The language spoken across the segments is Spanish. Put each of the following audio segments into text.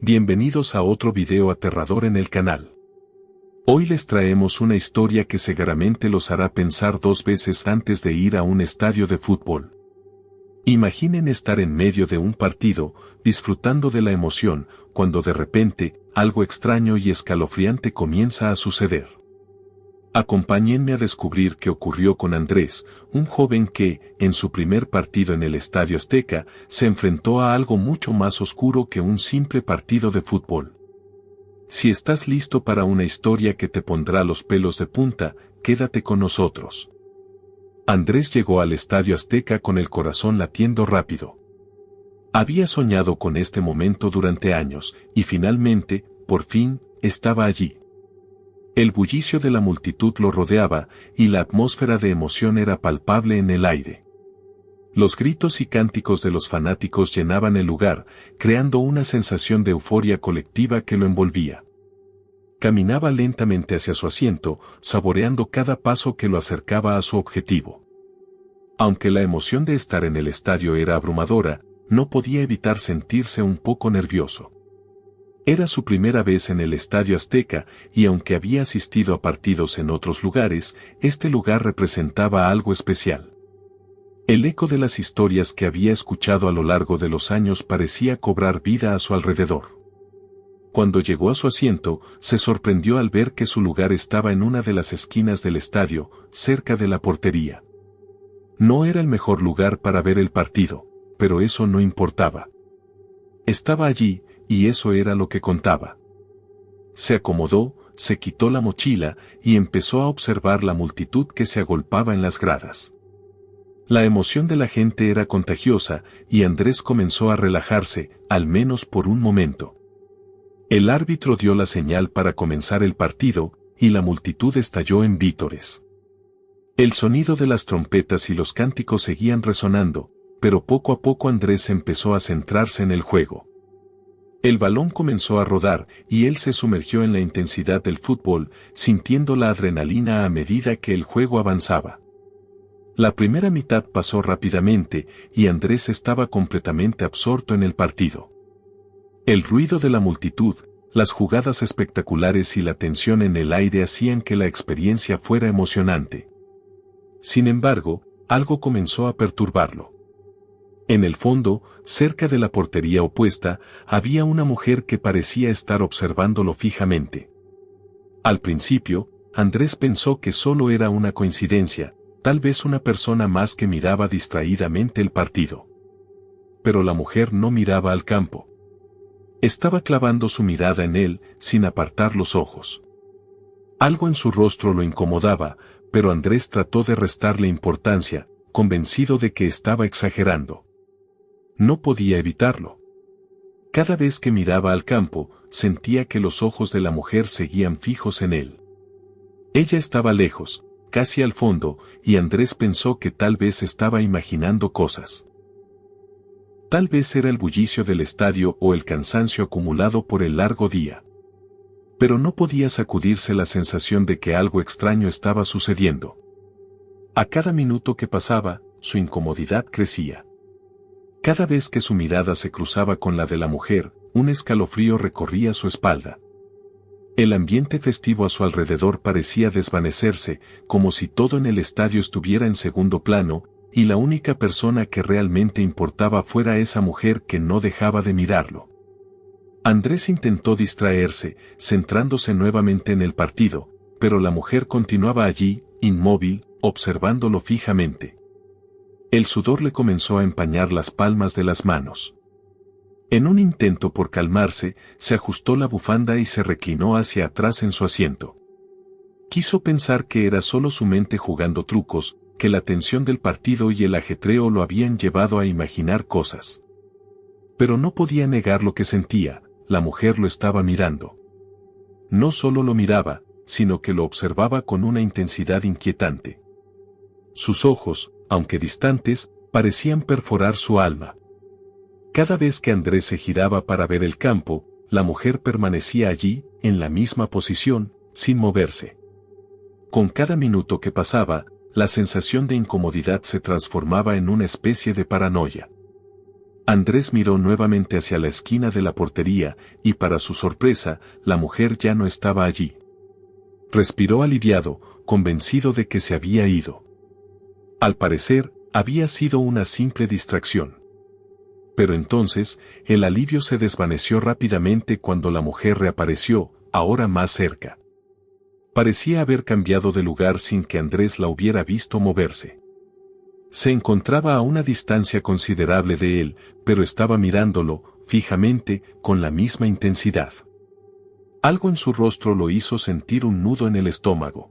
Bienvenidos a otro video aterrador en el canal. Hoy les traemos una historia que seguramente los hará pensar dos veces antes de ir a un estadio de fútbol. Imaginen estar en medio de un partido, disfrutando de la emoción, cuando de repente, algo extraño y escalofriante comienza a suceder. Acompáñenme a descubrir qué ocurrió con Andrés, un joven que, en su primer partido en el Estadio Azteca, se enfrentó a algo mucho más oscuro que un simple partido de fútbol. Si estás listo para una historia que te pondrá los pelos de punta, quédate con nosotros. Andrés llegó al Estadio Azteca con el corazón latiendo rápido. Había soñado con este momento durante años, y finalmente, por fin, estaba allí. El bullicio de la multitud lo rodeaba, y la atmósfera de emoción era palpable en el aire. Los gritos y cánticos de los fanáticos llenaban el lugar, creando una sensación de euforia colectiva que lo envolvía. Caminaba lentamente hacia su asiento, saboreando cada paso que lo acercaba a su objetivo. Aunque la emoción de estar en el estadio era abrumadora, no podía evitar sentirse un poco nervioso. Era su primera vez en el Estadio Azteca, y aunque había asistido a partidos en otros lugares, este lugar representaba algo especial. El eco de las historias que había escuchado a lo largo de los años parecía cobrar vida a su alrededor. Cuando llegó a su asiento, se sorprendió al ver que su lugar estaba en una de las esquinas del estadio, cerca de la portería. No era el mejor lugar para ver el partido, pero eso no importaba. Estaba allí, y eso era lo que contaba. Se acomodó, se quitó la mochila, y empezó a observar la multitud que se agolpaba en las gradas. La emoción de la gente era contagiosa, y Andrés comenzó a relajarse, al menos por un momento. El árbitro dio la señal para comenzar el partido, y la multitud estalló en vítores. El sonido de las trompetas y los cánticos seguían resonando, pero poco a poco Andrés empezó a centrarse en el juego. El balón comenzó a rodar, y él se sumergió en la intensidad del fútbol, sintiendo la adrenalina a medida que el juego avanzaba. La primera mitad pasó rápidamente, y Andrés estaba completamente absorto en el partido. El ruido de la multitud, las jugadas espectaculares y la tensión en el aire hacían que la experiencia fuera emocionante. Sin embargo, algo comenzó a perturbarlo. En el fondo, cerca de la portería opuesta, había una mujer que parecía estar observándolo fijamente. Al principio, Andrés pensó que solo era una coincidencia, tal vez una persona más que miraba distraídamente el partido. Pero la mujer no miraba al campo. Estaba clavando su mirada en él, sin apartar los ojos. Algo en su rostro lo incomodaba, pero Andrés trató de restarle importancia, convencido de que estaba exagerando. No podía evitarlo. Cada vez que miraba al campo, sentía que los ojos de la mujer seguían fijos en él. Ella estaba lejos, casi al fondo, y Andrés pensó que tal vez estaba imaginando cosas. Tal vez era el bullicio del estadio o el cansancio acumulado por el largo día. Pero no podía sacudirse la sensación de que algo extraño estaba sucediendo. A cada minuto que pasaba, su incomodidad crecía. Cada vez que su mirada se cruzaba con la de la mujer, un escalofrío recorría su espalda. El ambiente festivo a su alrededor parecía desvanecerse, como si todo en el estadio estuviera en segundo plano, y la única persona que realmente importaba fuera esa mujer que no dejaba de mirarlo. Andrés intentó distraerse, centrándose nuevamente en el partido, pero la mujer continuaba allí, inmóvil, observándolo fijamente. El sudor le comenzó a empañar las palmas de las manos. En un intento por calmarse, se ajustó la bufanda y se reclinó hacia atrás en su asiento. Quiso pensar que era solo su mente jugando trucos, que la tensión del partido y el ajetreo lo habían llevado a imaginar cosas. Pero no podía negar lo que sentía, la mujer lo estaba mirando. No solo lo miraba, sino que lo observaba con una intensidad inquietante. Sus ojos, aunque distantes, parecían perforar su alma. Cada vez que Andrés se giraba para ver el campo, la mujer permanecía allí, en la misma posición, sin moverse. Con cada minuto que pasaba, la sensación de incomodidad se transformaba en una especie de paranoia. Andrés miró nuevamente hacia la esquina de la portería, y para su sorpresa, la mujer ya no estaba allí. Respiró aliviado, convencido de que se había ido. Al parecer, había sido una simple distracción. Pero entonces, el alivio se desvaneció rápidamente cuando la mujer reapareció, ahora más cerca. Parecía haber cambiado de lugar sin que Andrés la hubiera visto moverse. Se encontraba a una distancia considerable de él, pero estaba mirándolo, fijamente, con la misma intensidad. Algo en su rostro lo hizo sentir un nudo en el estómago.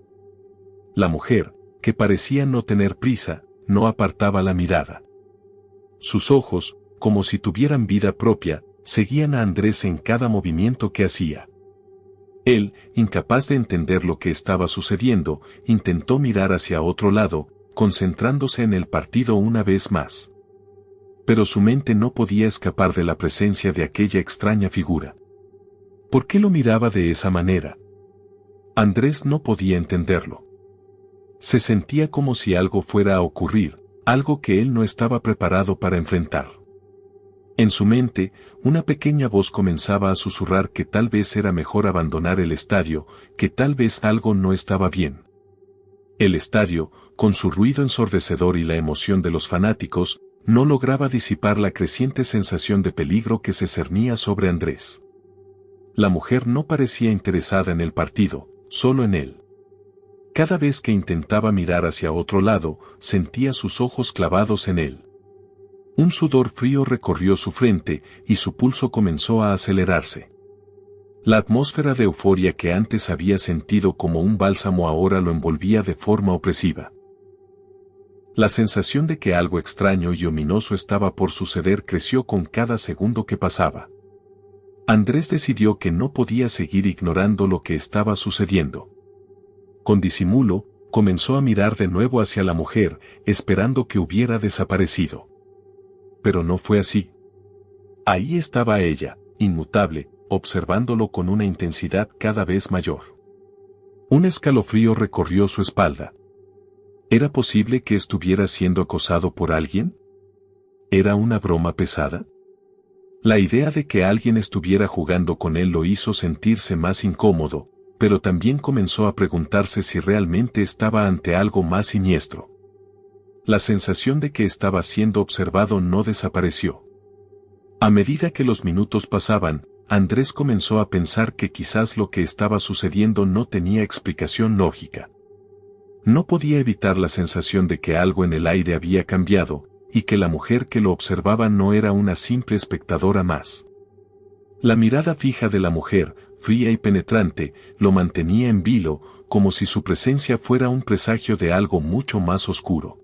La mujer, que parecía no tener prisa, no apartaba la mirada. Sus ojos, como si tuvieran vida propia, seguían a Andrés en cada movimiento que hacía. Él, incapaz de entender lo que estaba sucediendo, intentó mirar hacia otro lado, concentrándose en el partido una vez más. Pero su mente no podía escapar de la presencia de aquella extraña figura. ¿Por qué lo miraba de esa manera? Andrés no podía entenderlo. Se sentía como si algo fuera a ocurrir, algo que él no estaba preparado para enfrentar. En su mente, una pequeña voz comenzaba a susurrar que tal vez era mejor abandonar el estadio, que tal vez algo no estaba bien. El estadio, con su ruido ensordecedor y la emoción de los fanáticos, no lograba disipar la creciente sensación de peligro que se cernía sobre Andrés. La mujer no parecía interesada en el partido, solo en él. Cada vez que intentaba mirar hacia otro lado, sentía sus ojos clavados en él. Un sudor frío recorrió su frente y su pulso comenzó a acelerarse. La atmósfera de euforia que antes había sentido como un bálsamo ahora lo envolvía de forma opresiva. La sensación de que algo extraño y ominoso estaba por suceder creció con cada segundo que pasaba. Andrés decidió que no podía seguir ignorando lo que estaba sucediendo. Con disimulo, comenzó a mirar de nuevo hacia la mujer, esperando que hubiera desaparecido. Pero no fue así. Ahí estaba ella, inmutable, observándolo con una intensidad cada vez mayor. Un escalofrío recorrió su espalda. ¿Era posible que estuviera siendo acosado por alguien? ¿Era una broma pesada? La idea de que alguien estuviera jugando con él lo hizo sentirse más incómodo, pero también comenzó a preguntarse si realmente estaba ante algo más siniestro. La sensación de que estaba siendo observado no desapareció. A medida que los minutos pasaban, Andrés comenzó a pensar que quizás lo que estaba sucediendo no tenía explicación lógica. No podía evitar la sensación de que algo en el aire había cambiado, y que la mujer que lo observaba no era una simple espectadora más. La mirada fija de la mujer, fría y penetrante, lo mantenía en vilo, como si su presencia fuera un presagio de algo mucho más oscuro.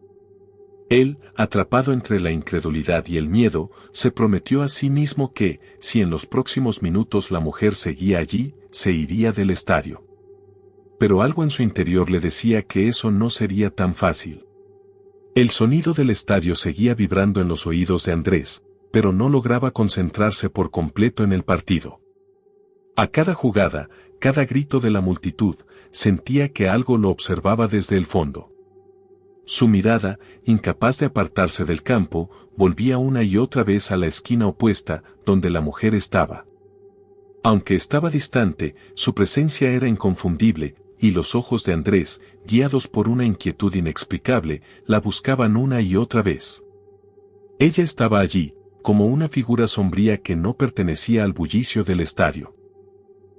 Él, atrapado entre la incredulidad y el miedo, se prometió a sí mismo que, si en los próximos minutos la mujer seguía allí, se iría del estadio. Pero algo en su interior le decía que eso no sería tan fácil. El sonido del estadio seguía vibrando en los oídos de Andrés, pero no lograba concentrarse por completo en el partido. A cada jugada, cada grito de la multitud, sentía que algo lo observaba desde el fondo. Su mirada, incapaz de apartarse del campo, volvía una y otra vez a la esquina opuesta, donde la mujer estaba. Aunque estaba distante, su presencia era inconfundible, y los ojos de Andrés, guiados por una inquietud inexplicable, la buscaban una y otra vez. Ella estaba allí, como una figura sombría que no pertenecía al bullicio del estadio.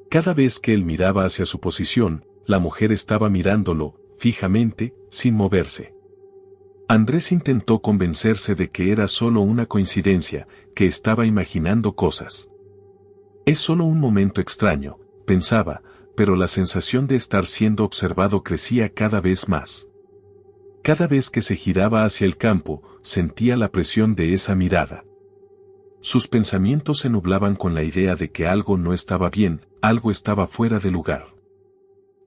Cada vez que él miraba hacia su posición, la mujer estaba mirándolo, fijamente, sin moverse. Andrés intentó convencerse de que era solo una coincidencia, que estaba imaginando cosas. Es solo un momento extraño, pensaba, pero la sensación de estar siendo observado crecía cada vez más. Cada vez que se giraba hacia el campo, sentía la presión de esa mirada. Sus pensamientos se nublaban con la idea de que algo no estaba bien, algo estaba fuera de lugar.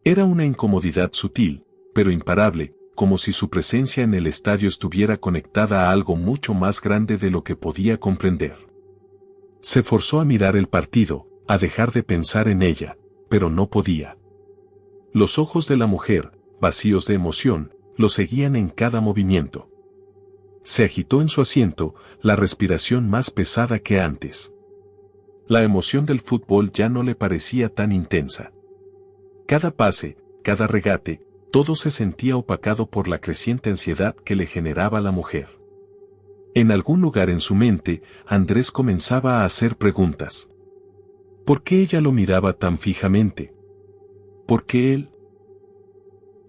Era una incomodidad sutil, pero imparable, como si su presencia en el estadio estuviera conectada a algo mucho más grande de lo que podía comprender. Se forzó a mirar el partido, a dejar de pensar en ella, pero no podía. Los ojos de la mujer, vacíos de emoción, lo seguían en cada movimiento. Se agitó en su asiento, la respiración más pesada que antes. La emoción del fútbol ya no le parecía tan intensa. Cada pase, cada regate, todo se sentía opacado por la creciente ansiedad que le generaba la mujer. En algún lugar en su mente, Andrés comenzaba a hacer preguntas. ¿Por qué ella lo miraba tan fijamente? ¿Por qué él?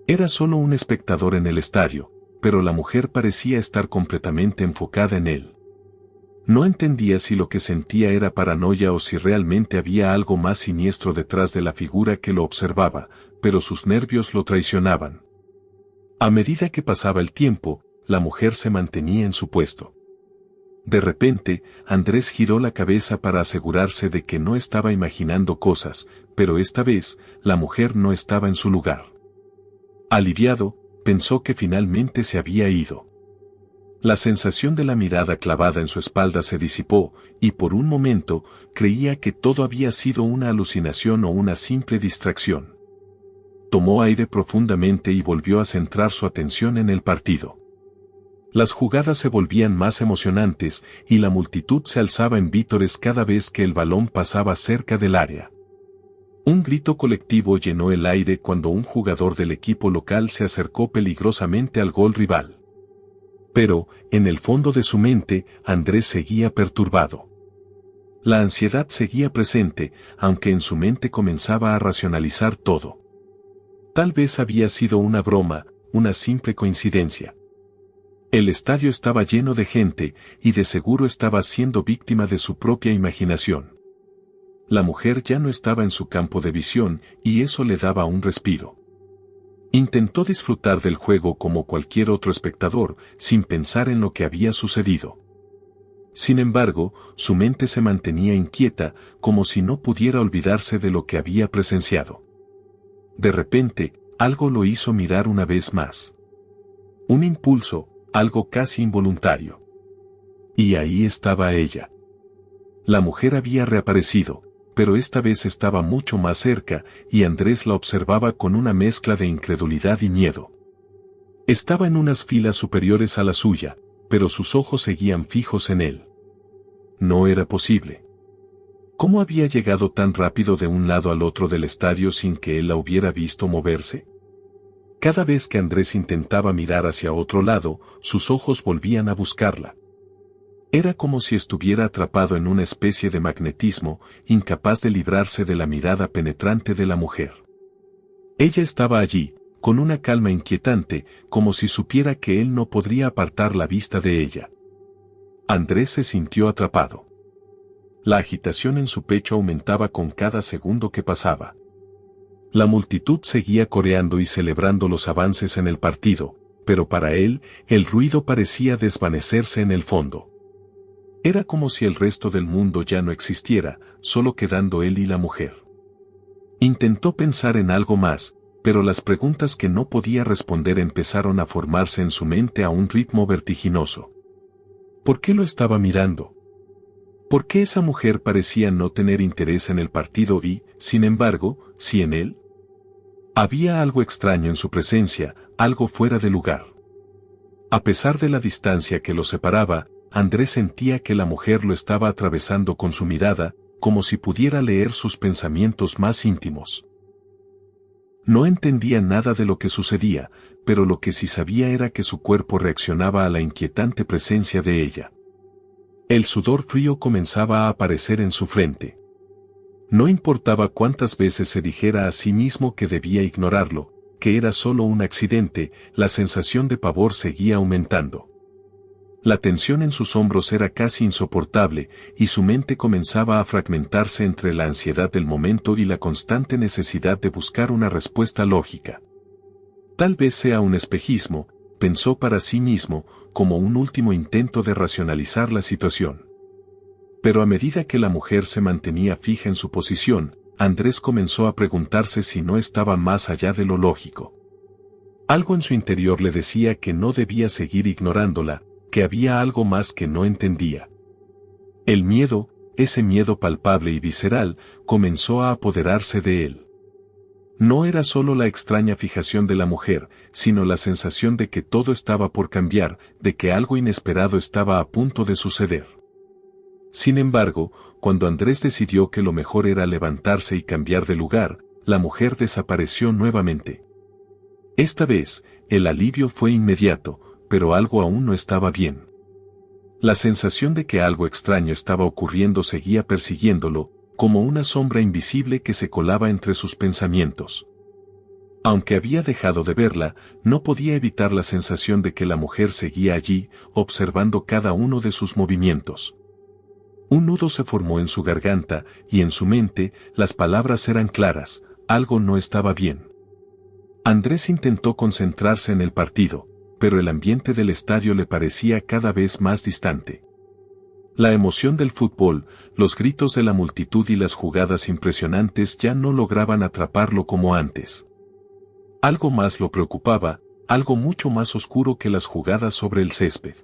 Era solo un espectador en el estadio, pero la mujer parecía estar completamente enfocada en él. No entendía si lo que sentía era paranoia o si realmente había algo más siniestro detrás de la figura que lo observaba, pero sus nervios lo traicionaban. A medida que pasaba el tiempo, la mujer se mantenía en su puesto. De repente, Andrés giró la cabeza para asegurarse de que no estaba imaginando cosas, pero esta vez, la mujer no estaba en su lugar. Aliviado, pensó que finalmente se había ido. La sensación de la mirada clavada en su espalda se disipó, y por un momento, creía que todo había sido una alucinación o una simple distracción. Tomó aire profundamente y volvió a centrar su atención en el partido. Las jugadas se volvían más emocionantes, y la multitud se alzaba en vítores cada vez que el balón pasaba cerca del área. Un grito colectivo llenó el aire cuando un jugador del equipo local se acercó peligrosamente al gol rival. Pero, en el fondo de su mente, Andrés seguía perturbado. La ansiedad seguía presente, aunque en su mente comenzaba a racionalizar todo. Tal vez había sido una broma, una simple coincidencia. El estadio estaba lleno de gente, y de seguro estaba siendo víctima de su propia imaginación. La mujer ya no estaba en su campo de visión, y eso le daba un respiro. Intentó disfrutar del juego como cualquier otro espectador, sin pensar en lo que había sucedido. Sin embargo, su mente se mantenía inquieta, como si no pudiera olvidarse de lo que había presenciado. De repente, algo lo hizo mirar una vez más. Un impulso, algo casi involuntario. Y ahí estaba ella. La mujer había reaparecido, pero esta vez estaba mucho más cerca, y Andrés la observaba con una mezcla de incredulidad y miedo. Estaba en unas filas superiores a la suya, pero sus ojos seguían fijos en él. No era posible. ¿Cómo había llegado tan rápido de un lado al otro del estadio sin que él la hubiera visto moverse? Cada vez que Andrés intentaba mirar hacia otro lado, sus ojos volvían a buscarla. Era como si estuviera atrapado en una especie de magnetismo, incapaz de librarse de la mirada penetrante de la mujer. Ella estaba allí, con una calma inquietante, como si supiera que él no podría apartar la vista de ella. Andrés se sintió atrapado. La agitación en su pecho aumentaba con cada segundo que pasaba. La multitud seguía coreando y celebrando los avances en el partido, pero para él, el ruido parecía desvanecerse en el fondo. Era como si el resto del mundo ya no existiera, solo quedando él y la mujer. Intentó pensar en algo más, pero las preguntas que no podía responder empezaron a formarse en su mente a un ritmo vertiginoso. ¿Por qué lo estaba mirando? ¿Por qué esa mujer parecía no tener interés en el partido y, sin embargo, sí en él? Había algo extraño en su presencia, algo fuera de lugar. A pesar de la distancia que los separaba, Andrés sentía que la mujer lo estaba atravesando con su mirada, como si pudiera leer sus pensamientos más íntimos. No entendía nada de lo que sucedía, pero lo que sí sabía era que su cuerpo reaccionaba a la inquietante presencia de ella. El sudor frío comenzaba a aparecer en su frente. No importaba cuántas veces se dijera a sí mismo que debía ignorarlo, que era solo un accidente, la sensación de pavor seguía aumentando. La tensión en sus hombros era casi insoportable, y su mente comenzaba a fragmentarse entre la ansiedad del momento y la constante necesidad de buscar una respuesta lógica. Tal vez sea un espejismo, pensó para sí mismo, como un último intento de racionalizar la situación. Pero a medida que la mujer se mantenía fija en su posición, Andrés comenzó a preguntarse si no estaba más allá de lo lógico. Algo en su interior le decía que no debía seguir ignorándola, que había algo más que no entendía. El miedo, ese miedo palpable y visceral, comenzó a apoderarse de él. No era solo la extraña fijación de la mujer, sino la sensación de que todo estaba por cambiar, de que algo inesperado estaba a punto de suceder. Sin embargo, cuando Andrés decidió que lo mejor era levantarse y cambiar de lugar, la mujer desapareció nuevamente. Esta vez, el alivio fue inmediato, pero algo aún no estaba bien. La sensación de que algo extraño estaba ocurriendo seguía persiguiéndolo, como una sombra invisible que se colaba entre sus pensamientos. Aunque había dejado de verla, no podía evitar la sensación de que la mujer seguía allí, observando cada uno de sus movimientos. Un nudo se formó en su garganta, y en su mente, las palabras eran claras: algo no estaba bien. Andrés intentó concentrarse en el partido, pero el ambiente del estadio le parecía cada vez más distante. La emoción del fútbol, los gritos de la multitud y las jugadas impresionantes ya no lograban atraparlo como antes. Algo más lo preocupaba, algo mucho más oscuro que las jugadas sobre el césped.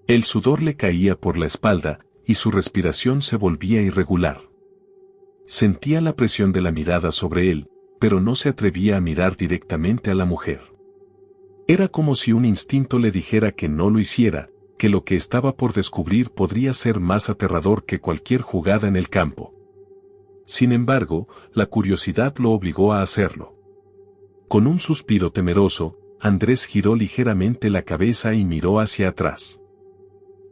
El sudor le caía por la espalda, y su respiración se volvía irregular. Sentía la presión de la mirada sobre él, pero no se atrevía a mirar directamente a la mujer. Era como si un instinto le dijera que no lo hiciera, que lo que estaba por descubrir podría ser más aterrador que cualquier jugada en el campo. Sin embargo, la curiosidad lo obligó a hacerlo. Con un suspiro temeroso, Andrés giró ligeramente la cabeza y miró hacia atrás.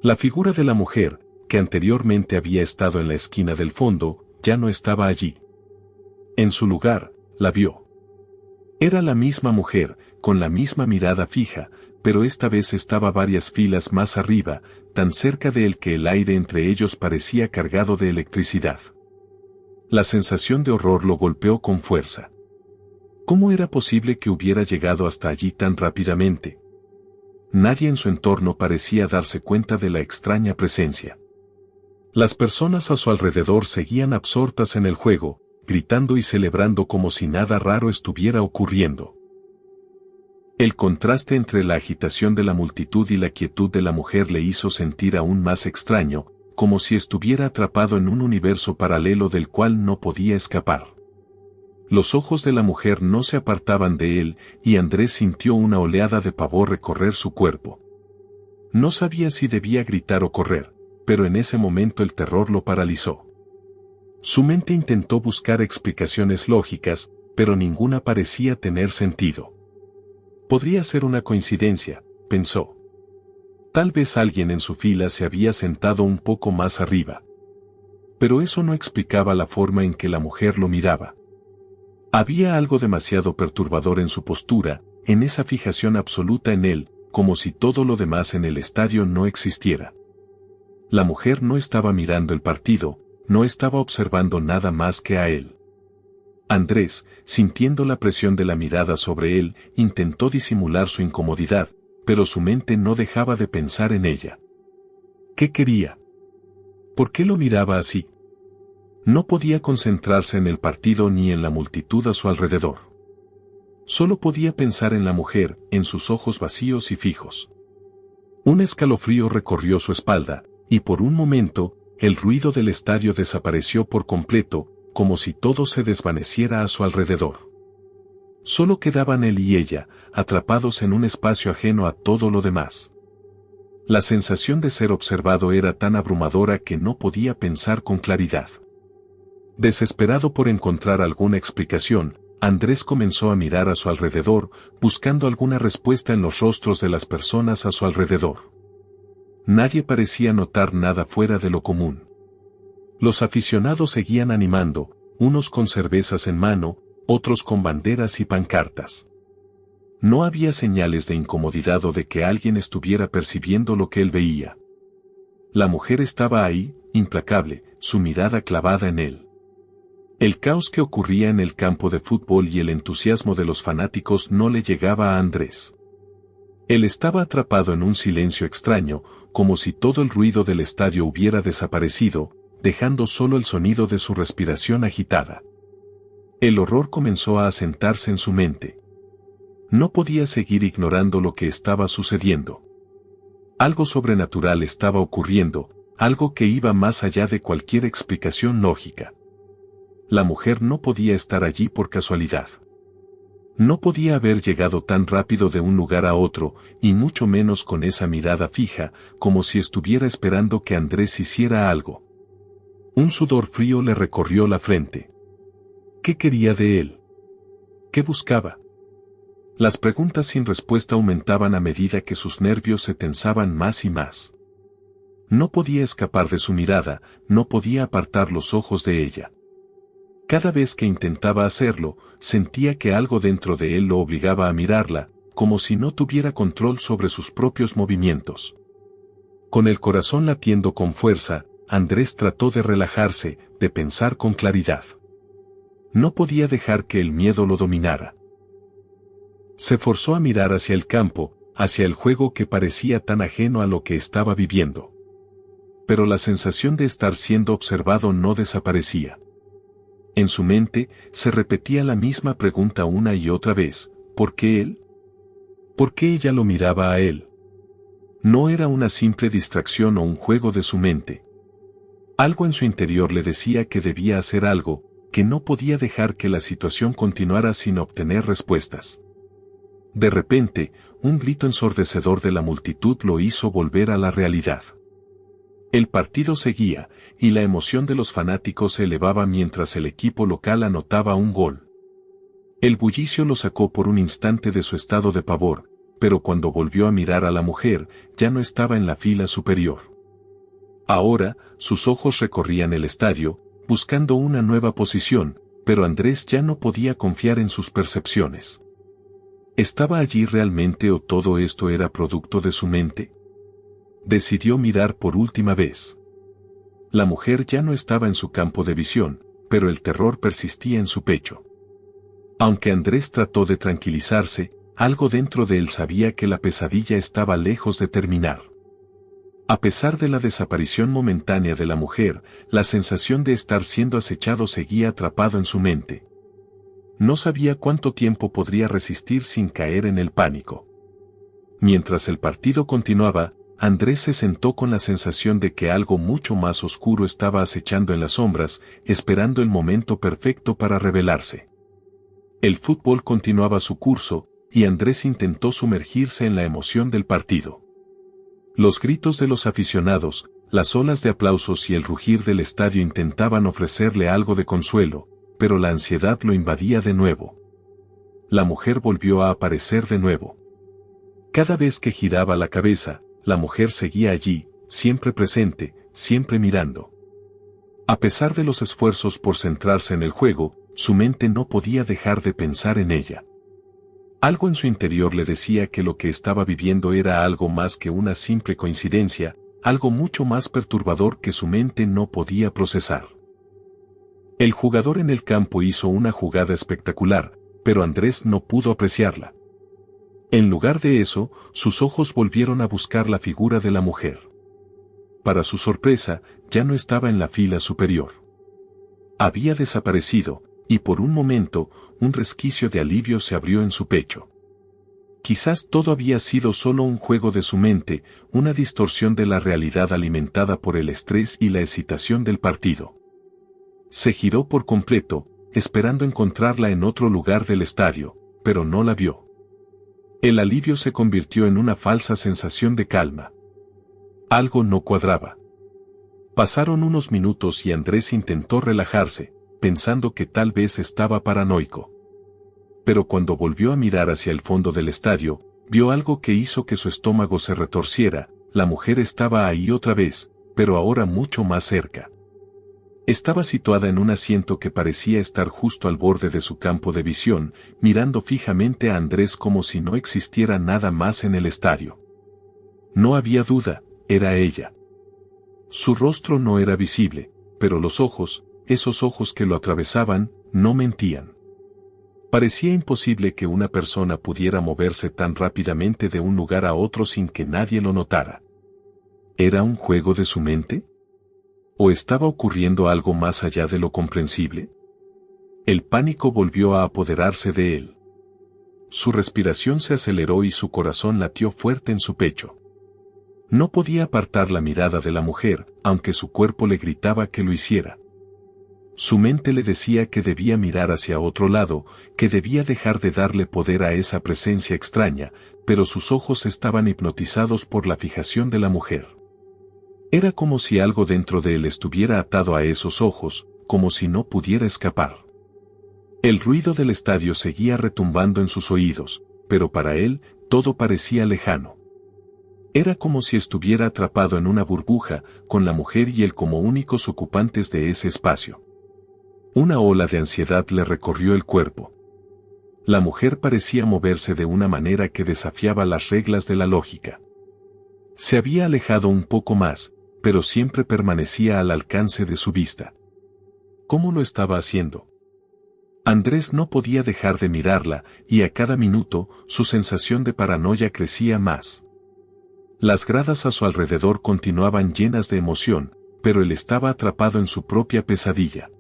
La figura de la mujer, que anteriormente había estado en la esquina del fondo, ya no estaba allí. En su lugar, la vio. Era la misma mujer, con la misma mirada fija, pero esta vez estaba varias filas más arriba, tan cerca de él que el aire entre ellos parecía cargado de electricidad. La sensación de horror lo golpeó con fuerza. ¿Cómo era posible que hubiera llegado hasta allí tan rápidamente? Nadie en su entorno parecía darse cuenta de la extraña presencia. Las personas a su alrededor seguían absortas en el juego, gritando y celebrando como si nada raro estuviera ocurriendo. El contraste entre la agitación de la multitud y la quietud de la mujer le hizo sentir aún más extraño, como si estuviera atrapado en un universo paralelo del cual no podía escapar. Los ojos de la mujer no se apartaban de él, y Andrés sintió una oleada de pavor recorrer su cuerpo. No sabía si debía gritar o correr, pero en ese momento el terror lo paralizó. Su mente intentó buscar explicaciones lógicas, pero ninguna parecía tener sentido. Podría ser una coincidencia, pensó. Tal vez alguien en su fila se había sentado un poco más arriba. Pero eso no explicaba la forma en que la mujer lo miraba. Había algo demasiado perturbador en su postura, en esa fijación absoluta en él, como si todo lo demás en el estadio no existiera. La mujer no estaba mirando el partido, no estaba observando nada más que a él. Andrés, sintiendo la presión de la mirada sobre él, intentó disimular su incomodidad, pero su mente no dejaba de pensar en ella. ¿Qué quería? ¿Por qué lo miraba así? No podía concentrarse en el partido ni en la multitud a su alrededor. Solo podía pensar en la mujer, en sus ojos vacíos y fijos. Un escalofrío recorrió su espalda, y por un momento, el ruido del estadio desapareció por completo, como si todo se desvaneciera a su alrededor. Solo quedaban él y ella, atrapados en un espacio ajeno a todo lo demás. La sensación de ser observado era tan abrumadora que no podía pensar con claridad. Desesperado por encontrar alguna explicación, Andrés comenzó a mirar a su alrededor, buscando alguna respuesta en los rostros de las personas a su alrededor. Nadie parecía notar nada fuera de lo común. Los aficionados seguían animando, unos con cervezas en mano, otros con banderas y pancartas. No había señales de incomodidad o de que alguien estuviera percibiendo lo que él veía. La mujer estaba ahí, implacable, su mirada clavada en él. El caos que ocurría en el campo de fútbol y el entusiasmo de los fanáticos no le llegaba a Andrés. Él estaba atrapado en un silencio extraño, como si todo el ruido del estadio hubiera desaparecido, dejando solo el sonido de su respiración agitada. El horror comenzó a asentarse en su mente. No podía seguir ignorando lo que estaba sucediendo. Algo sobrenatural estaba ocurriendo, algo que iba más allá de cualquier explicación lógica. La mujer no podía estar allí por casualidad. No podía haber llegado tan rápido de un lugar a otro, y mucho menos con esa mirada fija, como si estuviera esperando que Andrés hiciera algo. Un sudor frío le recorrió la frente. ¿Qué quería de él? ¿Qué buscaba? Las preguntas sin respuesta aumentaban a medida que sus nervios se tensaban más y más. No podía escapar de su mirada, no podía apartar los ojos de ella. Cada vez que intentaba hacerlo, sentía que algo dentro de él lo obligaba a mirarla, como si no tuviera control sobre sus propios movimientos. Con el corazón latiendo con fuerza, Andrés trató de relajarse, de pensar con claridad. No podía dejar que el miedo lo dominara. Se forzó a mirar hacia el campo, hacia el juego que parecía tan ajeno a lo que estaba viviendo. Pero la sensación de estar siendo observado no desaparecía. En su mente se repetía la misma pregunta una y otra vez: ¿por qué él? ¿Por qué ella lo miraba a él? No era una simple distracción o un juego de su mente. Algo en su interior le decía que debía hacer algo, que no podía dejar que la situación continuara sin obtener respuestas. De repente, un grito ensordecedor de la multitud lo hizo volver a la realidad. El partido seguía, y la emoción de los fanáticos se elevaba mientras el equipo local anotaba un gol. El bullicio lo sacó por un instante de su estado de pavor, pero cuando volvió a mirar a la mujer, ya no estaba en la fila superior. Ahora, sus ojos recorrían el estadio, buscando una nueva posición, pero Andrés ya no podía confiar en sus percepciones. ¿Estaba allí realmente o todo esto era producto de su mente? Decidió mirar por última vez. La mujer ya no estaba en su campo de visión, pero el terror persistía en su pecho. Aunque Andrés trató de tranquilizarse, algo dentro de él sabía que la pesadilla estaba lejos de terminar. A pesar de la desaparición momentánea de la mujer, la sensación de estar siendo acechado seguía atrapado en su mente. No sabía cuánto tiempo podría resistir sin caer en el pánico. Mientras el partido continuaba, Andrés se sentó con la sensación de que algo mucho más oscuro estaba acechando en las sombras, esperando el momento perfecto para revelarse. El fútbol continuaba su curso, y Andrés intentó sumergirse en la emoción del partido. Los gritos de los aficionados, las olas de aplausos y el rugir del estadio intentaban ofrecerle algo de consuelo, pero la ansiedad lo invadía de nuevo. La mujer volvió a aparecer de nuevo. Cada vez que giraba la cabeza, la mujer seguía allí, siempre presente, siempre mirando. A pesar de los esfuerzos por centrarse en el juego, su mente no podía dejar de pensar en ella. Algo en su interior le decía que lo que estaba viviendo era algo más que una simple coincidencia, algo mucho más perturbador que su mente no podía procesar. El jugador en el campo hizo una jugada espectacular, pero Andrés no pudo apreciarla. En lugar de eso, sus ojos volvieron a buscar la figura de la mujer. Para su sorpresa, ya no estaba en la fila superior. Había desaparecido, y por un momento, un resquicio de alivio se abrió en su pecho. Quizás todo había sido solo un juego de su mente, una distorsión de la realidad alimentada por el estrés y la excitación del partido. Se giró por completo, esperando encontrarla en otro lugar del estadio, pero no la vio. El alivio se convirtió en una falsa sensación de calma. Algo no cuadraba. Pasaron unos minutos y Andrés intentó relajarse, pensando que tal vez estaba paranoico. Pero cuando volvió a mirar hacia el fondo del estadio, vio algo que hizo que su estómago se retorciera. La mujer estaba ahí otra vez, pero ahora mucho más cerca. Estaba situada en un asiento que parecía estar justo al borde de su campo de visión, mirando fijamente a Andrés como si no existiera nada más en el estadio. No había duda, era ella. Su rostro no era visible, pero los ojos, esos ojos que lo atravesaban, no mentían. Parecía imposible que una persona pudiera moverse tan rápidamente de un lugar a otro sin que nadie lo notara. ¿Era un juego de su mente? ¿O estaba ocurriendo algo más allá de lo comprensible? El pánico volvió a apoderarse de él. Su respiración se aceleró y su corazón latió fuerte en su pecho. No podía apartar la mirada de la mujer, aunque su cuerpo le gritaba que lo hiciera. Su mente le decía que debía mirar hacia otro lado, que debía dejar de darle poder a esa presencia extraña, pero sus ojos estaban hipnotizados por la fijación de la mujer. Era como si algo dentro de él estuviera atado a esos ojos, como si no pudiera escapar. El ruido del estadio seguía retumbando en sus oídos, pero para él, todo parecía lejano. Era como si estuviera atrapado en una burbuja, con la mujer y él como únicos ocupantes de ese espacio. Una ola de ansiedad le recorrió el cuerpo. La mujer parecía moverse de una manera que desafiaba las reglas de la lógica. Se había alejado un poco más, pero siempre permanecía al alcance de su vista. ¿Cómo lo estaba haciendo? Andrés no podía dejar de mirarla, y a cada minuto, su sensación de paranoia crecía más. Las gradas a su alrededor continuaban llenas de emoción, pero él estaba atrapado en su propia pesadilla.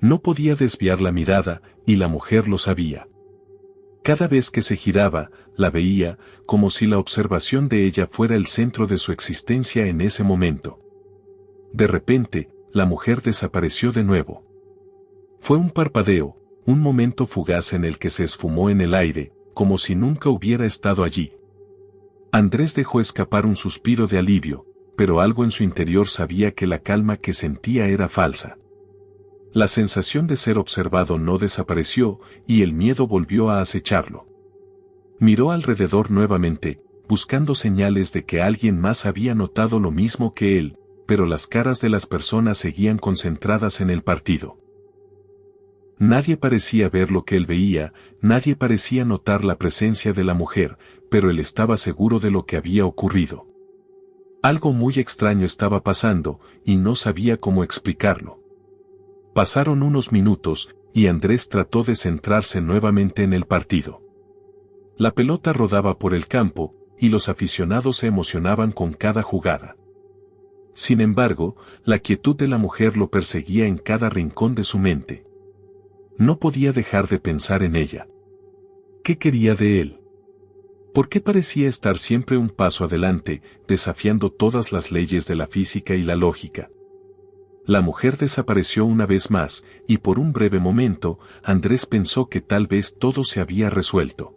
No podía desviar la mirada, y la mujer lo sabía. Cada vez que se giraba, la veía, como si la observación de ella fuera el centro de su existencia en ese momento. De repente, la mujer desapareció de nuevo. Fue un parpadeo, un momento fugaz en el que se esfumó en el aire, como si nunca hubiera estado allí. Andrés dejó escapar un suspiro de alivio, pero algo en su interior sabía que la calma que sentía era falsa. La sensación de ser observado no desapareció, y el miedo volvió a acecharlo. Miró alrededor nuevamente, buscando señales de que alguien más había notado lo mismo que él, pero las caras de las personas seguían concentradas en el partido. Nadie parecía ver lo que él veía, nadie parecía notar la presencia de la mujer, pero él estaba seguro de lo que había ocurrido. Algo muy extraño estaba pasando, y no sabía cómo explicarlo. Pasaron unos minutos, y Andrés trató de centrarse nuevamente en el partido. La pelota rodaba por el campo, y los aficionados se emocionaban con cada jugada. Sin embargo, la quietud de la mujer lo perseguía en cada rincón de su mente. No podía dejar de pensar en ella. ¿Qué quería de él? ¿Por qué parecía estar siempre un paso adelante, desafiando todas las leyes de la física y la lógica? La mujer desapareció una vez más, y por un breve momento, Andrés pensó que tal vez todo se había resuelto.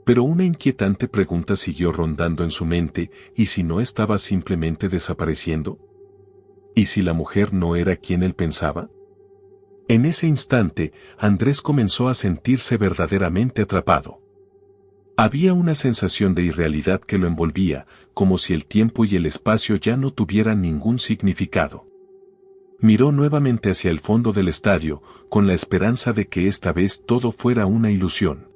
Pero una inquietante pregunta siguió rondando en su mente, ¿y si no estaba simplemente desapareciendo? ¿Y si la mujer no era quien él pensaba? En ese instante, Andrés comenzó a sentirse verdaderamente atrapado. Había una sensación de irrealidad que lo envolvía, como si el tiempo y el espacio ya no tuvieran ningún significado. Miró nuevamente hacia el fondo del estadio, con la esperanza de que esta vez todo fuera una ilusión.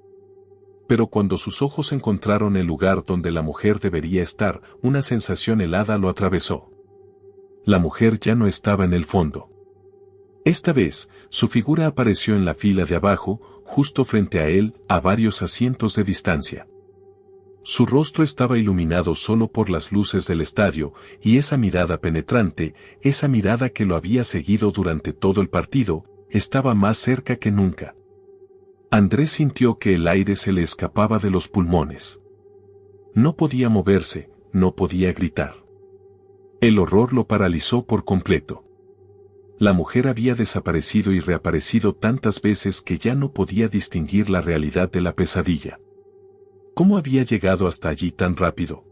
Pero cuando sus ojos encontraron el lugar donde la mujer debería estar, una sensación helada lo atravesó. La mujer ya no estaba en el fondo. Esta vez, su figura apareció en la fila de abajo, justo frente a él, a varios asientos de distancia. Su rostro estaba iluminado solo por las luces del estadio, y esa mirada penetrante, esa mirada que lo había seguido durante todo el partido, estaba más cerca que nunca. Andrés sintió que el aire se le escapaba de los pulmones. No podía moverse, no podía gritar. El horror lo paralizó por completo. La mujer había desaparecido y reaparecido tantas veces que ya no podía distinguir la realidad de la pesadilla. ¿Cómo había llegado hasta allí tan rápido?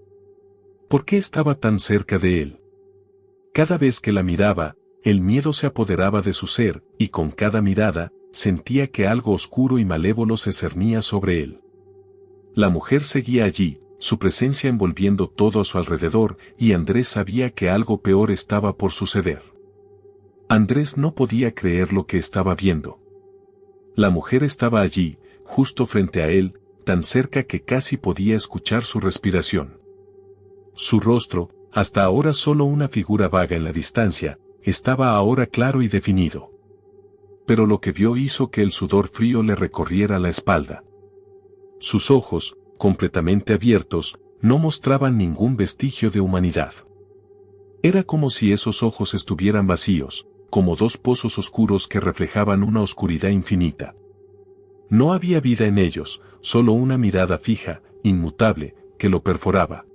¿Por qué estaba tan cerca de él? Cada vez que la miraba, el miedo se apoderaba de su ser, y con cada mirada, sentía que algo oscuro y malévolo se cernía sobre él. La mujer seguía allí, su presencia envolviendo todo a su alrededor, y Andrés sabía que algo peor estaba por suceder. Andrés no podía creer lo que estaba viendo. La mujer estaba allí, justo frente a él, tan cerca que casi podía escuchar su respiración. Su rostro, hasta ahora solo una figura vaga en la distancia, estaba ahora claro y definido. Pero lo que vio hizo que el sudor frío le recorriera la espalda. Sus ojos, completamente abiertos, no mostraban ningún vestigio de humanidad. Era como si esos ojos estuvieran vacíos, como dos pozos oscuros que reflejaban una oscuridad infinita. No había vida en ellos, solo una mirada fija, inmutable, que lo perforaba.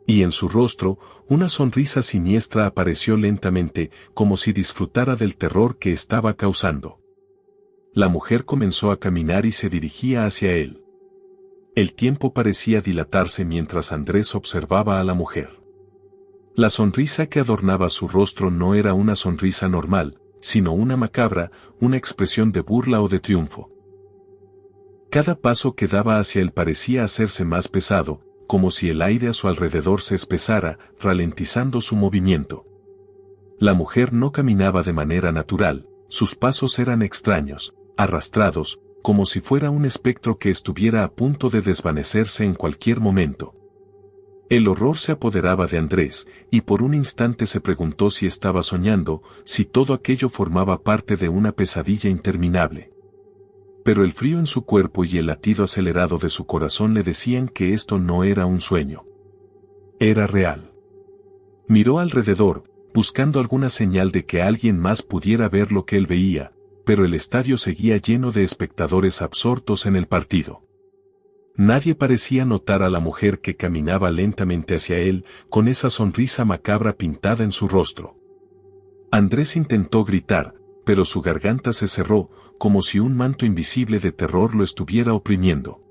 Y en su rostro, una sonrisa siniestra apareció lentamente, como si disfrutara del terror que estaba causando. La mujer comenzó a caminar y se dirigía hacia él. El tiempo parecía dilatarse mientras Andrés observaba a la mujer. La sonrisa que adornaba su rostro no era una sonrisa normal, sino una macabra, una expresión de burla o de triunfo. Cada paso que daba hacia él parecía hacerse más pesado, como si el aire a su alrededor se espesara, ralentizando su movimiento. La mujer no caminaba de manera natural, sus pasos eran extraños, arrastrados, como si fuera un espectro que estuviera a punto de desvanecerse en cualquier momento. El horror se apoderaba de Andrés, y por un instante se preguntó si estaba soñando, si todo aquello formaba parte de una pesadilla interminable. Pero el frío en su cuerpo y el latido acelerado de su corazón le decían que esto no era un sueño. Era real. Miró alrededor, buscando alguna señal de que alguien más pudiera ver lo que él veía, pero el estadio seguía lleno de espectadores absortos en el partido. Nadie parecía notar a la mujer que caminaba lentamente hacia él, con esa sonrisa macabra pintada en su rostro. Andrés intentó gritar, pero su garganta se cerró, como si un manto invisible de terror lo estuviera oprimiendo.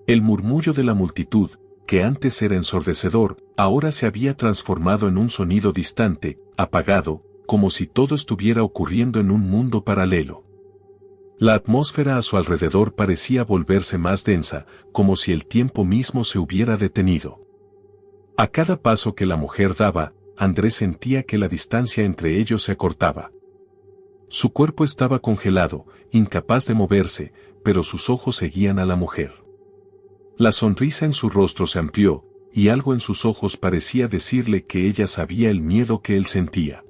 El murmullo de la multitud, que antes era ensordecedor, ahora se había transformado en un sonido distante, apagado, como si todo estuviera ocurriendo en un mundo paralelo. La atmósfera a su alrededor parecía volverse más densa, como si el tiempo mismo se hubiera detenido. A cada paso que la mujer daba, Andrés sentía que la distancia entre ellos se acortaba. Su cuerpo estaba congelado, incapaz de moverse, pero sus ojos seguían a la mujer. La sonrisa en su rostro se amplió, y algo en sus ojos parecía decirle que ella sabía el miedo que él sentía.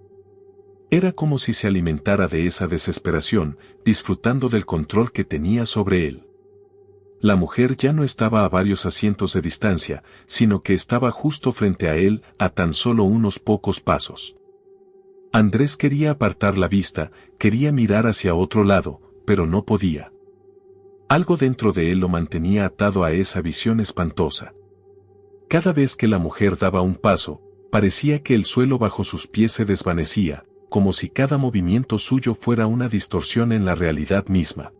Era como si se alimentara de esa desesperación, disfrutando del control que tenía sobre él. La mujer ya no estaba a varios asientos de distancia, sino que estaba justo frente a él, a tan solo unos pocos pasos. Andrés quería apartar la vista, quería mirar hacia otro lado, pero no podía. Algo dentro de él lo mantenía atado a esa visión espantosa. Cada vez que la mujer daba un paso, parecía que el suelo bajo sus pies se desvanecía, como si cada movimiento suyo fuera una distorsión en la realidad misma.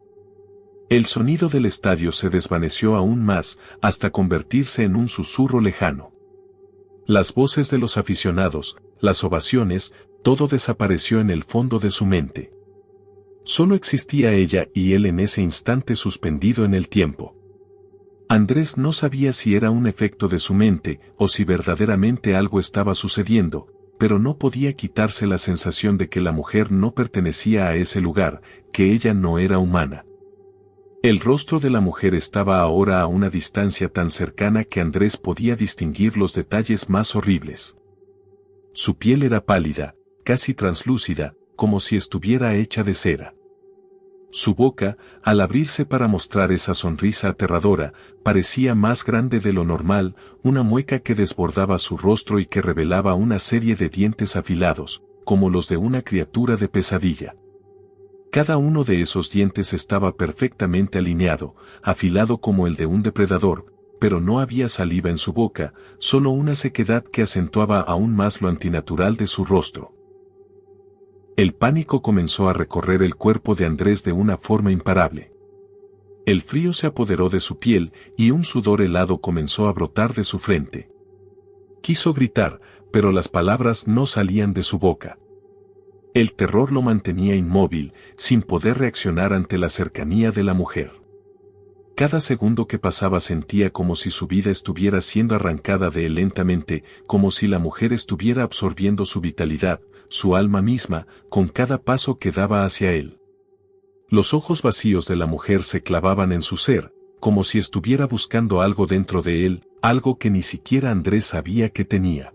El sonido del estadio se desvaneció aún más, hasta convertirse en un susurro lejano. Las voces de los aficionados, las ovaciones, todo desapareció en el fondo de su mente. Solo existía ella y él en ese instante suspendido en el tiempo. Andrés no sabía si era un efecto de su mente o si verdaderamente algo estaba sucediendo, pero no podía quitarse la sensación de que la mujer no pertenecía a ese lugar, que ella no era humana. El rostro de la mujer estaba ahora a una distancia tan cercana que Andrés podía distinguir los detalles más horribles. Su piel era pálida, casi translúcida, como si estuviera hecha de cera. Su boca, al abrirse para mostrar esa sonrisa aterradora, parecía más grande de lo normal, una mueca que desbordaba su rostro y que revelaba una serie de dientes afilados, como los de una criatura de pesadilla. Cada uno de esos dientes estaba perfectamente alineado, afilado como el de un depredador, pero no había saliva en su boca, solo una sequedad que acentuaba aún más lo antinatural de su rostro. El pánico comenzó a recorrer el cuerpo de Andrés de una forma imparable. El frío se apoderó de su piel y un sudor helado comenzó a brotar de su frente. Quiso gritar, pero las palabras no salían de su boca. El terror lo mantenía inmóvil, sin poder reaccionar ante la cercanía de la mujer. Cada segundo que pasaba sentía como si su vida estuviera siendo arrancada de él lentamente, como si la mujer estuviera absorbiendo su vitalidad, su alma misma, con cada paso que daba hacia él. Los ojos vacíos de la mujer se clavaban en su ser, como si estuviera buscando algo dentro de él, algo que ni siquiera Andrés sabía que tenía.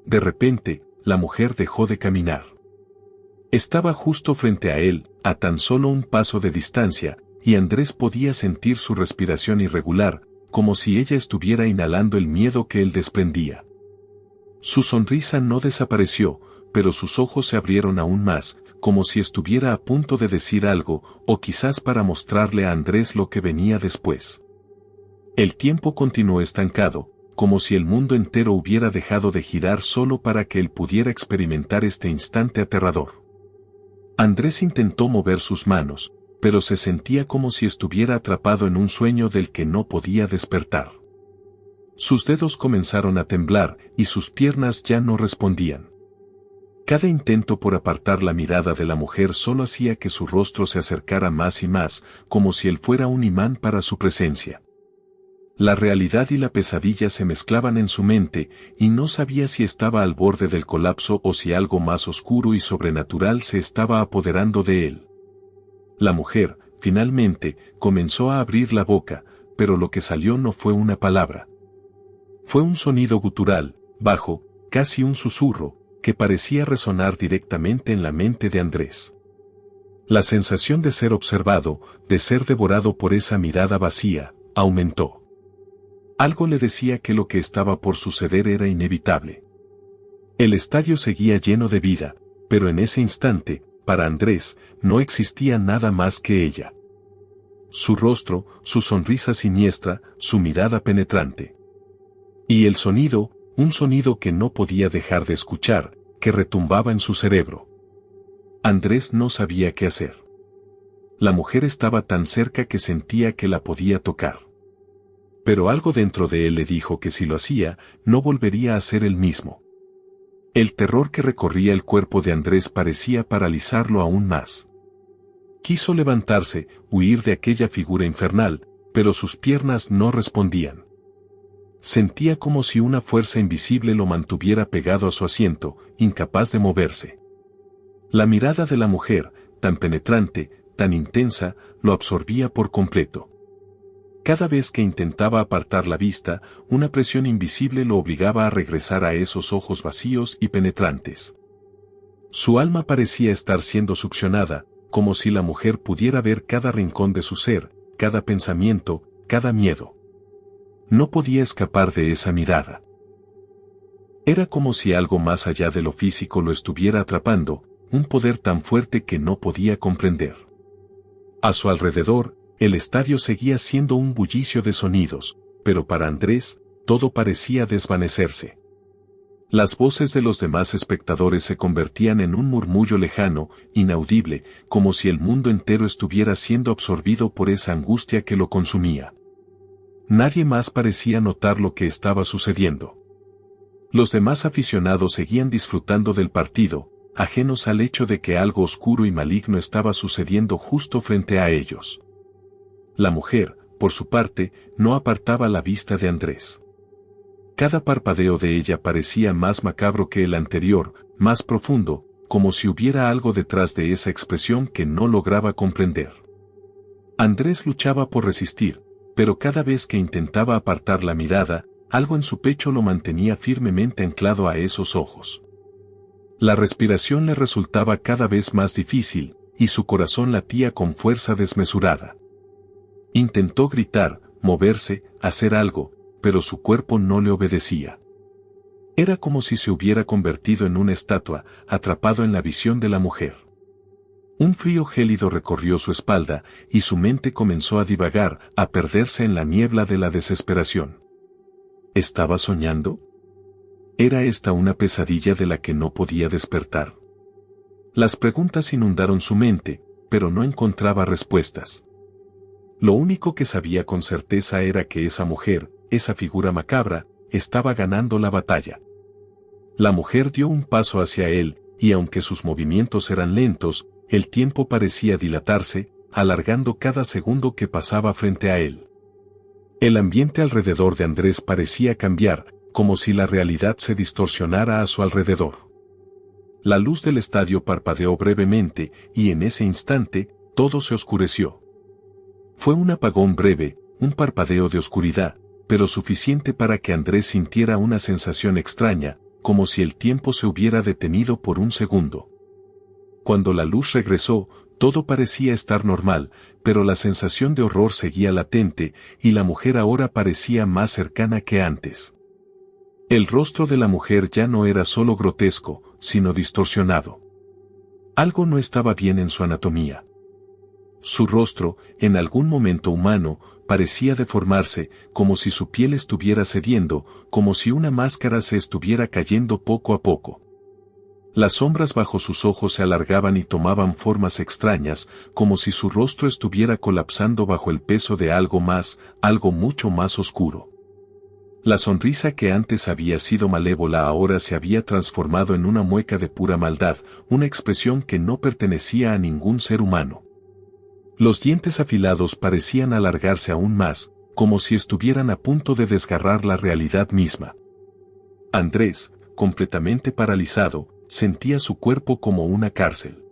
De repente, la mujer dejó de caminar. Estaba justo frente a él, a tan solo un paso de distancia, y Andrés podía sentir su respiración irregular, como si ella estuviera inhalando el miedo que él desprendía. Su sonrisa no desapareció, pero sus ojos se abrieron aún más, como si estuviera a punto de decir algo, o quizás para mostrarle a Andrés lo que venía después. El tiempo continuó estancado, como si el mundo entero hubiera dejado de girar solo para que él pudiera experimentar este instante aterrador. Andrés intentó mover sus manos, pero se sentía como si estuviera atrapado en un sueño del que no podía despertar. Sus dedos comenzaron a temblar y sus piernas ya no respondían. Cada intento por apartar la mirada de la mujer solo hacía que su rostro se acercara más y más, como si él fuera un imán para su presencia. La realidad y la pesadilla se mezclaban en su mente, y no sabía si estaba al borde del colapso o si algo más oscuro y sobrenatural se estaba apoderando de él. La mujer, finalmente, comenzó a abrir la boca, pero lo que salió no fue una palabra. Fue un sonido gutural, bajo, casi un susurro, que parecía resonar directamente en la mente de Andrés. La sensación de ser observado, de ser devorado por esa mirada vacía, aumentó. Algo le decía que lo que estaba por suceder era inevitable. El estadio seguía lleno de vida, pero en ese instante, para Andrés, no existía nada más que ella. Su rostro, su sonrisa siniestra, su mirada penetrante. Y el sonido, un sonido que no podía dejar de escuchar, que retumbaba en su cerebro. Andrés no sabía qué hacer. La mujer estaba tan cerca que sentía que la podía tocar. Pero algo dentro de él le dijo que si lo hacía, no volvería a ser el mismo. El terror que recorría el cuerpo de Andrés parecía paralizarlo aún más. Quiso levantarse, huir de aquella figura infernal, pero sus piernas no respondían. Sentía como si una fuerza invisible lo mantuviera pegado a su asiento, incapaz de moverse. La mirada de la mujer, tan penetrante, tan intensa, lo absorbía por completo. Cada vez que intentaba apartar la vista, una presión invisible lo obligaba a regresar a esos ojos vacíos y penetrantes. Su alma parecía estar siendo succionada, como si la mujer pudiera ver cada rincón de su ser, cada pensamiento, cada miedo. No podía escapar de esa mirada. Era como si algo más allá de lo físico lo estuviera atrapando, un poder tan fuerte que no podía comprender. A su alrededor, el estadio seguía siendo un bullicio de sonidos, pero para Andrés, todo parecía desvanecerse. Las voces de los demás espectadores se convertían en un murmullo lejano, inaudible, como si el mundo entero estuviera siendo absorbido por esa angustia que lo consumía. Nadie más parecía notar lo que estaba sucediendo. Los demás aficionados seguían disfrutando del partido, ajenos al hecho de que algo oscuro y maligno estaba sucediendo justo frente a ellos. La mujer, por su parte, no apartaba la vista de Andrés. Cada parpadeo de ella parecía más macabro que el anterior, más profundo, como si hubiera algo detrás de esa expresión que no lograba comprender. Andrés luchaba por resistir, pero cada vez que intentaba apartar la mirada, algo en su pecho lo mantenía firmemente anclado a esos ojos. La respiración le resultaba cada vez más difícil, y su corazón latía con fuerza desmesurada. Intentó gritar, moverse, hacer algo, pero su cuerpo no le obedecía. Era como si se hubiera convertido en una estatua, atrapado en la visión de la mujer. Un frío gélido recorrió su espalda, y su mente comenzó a divagar, a perderse en la niebla de la desesperación. ¿Estaba soñando? ¿Era esta una pesadilla de la que no podía despertar? Las preguntas inundaron su mente, pero no encontraba respuestas. Lo único que sabía con certeza era que esa mujer, esa figura macabra, estaba ganando la batalla. La mujer dio un paso hacia él, y aunque sus movimientos eran lentos, el tiempo parecía dilatarse, alargando cada segundo que pasaba frente a él. El ambiente alrededor de Andrés parecía cambiar, como si la realidad se distorsionara a su alrededor. La luz del estadio parpadeó brevemente, y en ese instante, todo se oscureció. Fue un apagón breve, un parpadeo de oscuridad, pero suficiente para que Andrés sintiera una sensación extraña, como si el tiempo se hubiera detenido por un segundo. Cuando la luz regresó, todo parecía estar normal, pero la sensación de horror seguía latente, y la mujer ahora parecía más cercana que antes. El rostro de la mujer ya no era solo grotesco, sino distorsionado. Algo no estaba bien en su anatomía. su rostro, en algún momento humano, parecía deformarse, como si su piel estuviera cediendo, como si una máscara se estuviera cayendo poco a poco. Las sombras bajo sus ojos se alargaban y tomaban formas extrañas, como si su rostro estuviera colapsando bajo el peso de algo más, algo mucho más oscuro. La sonrisa que antes había sido malévola ahora se había transformado en una mueca de pura maldad, una expresión que no pertenecía a ningún ser humano. Los dientes afilados parecían alargarse aún más, como si estuvieran a punto de desgarrar la realidad misma. Andrés, completamente paralizado, sentía su cuerpo como una cárcel.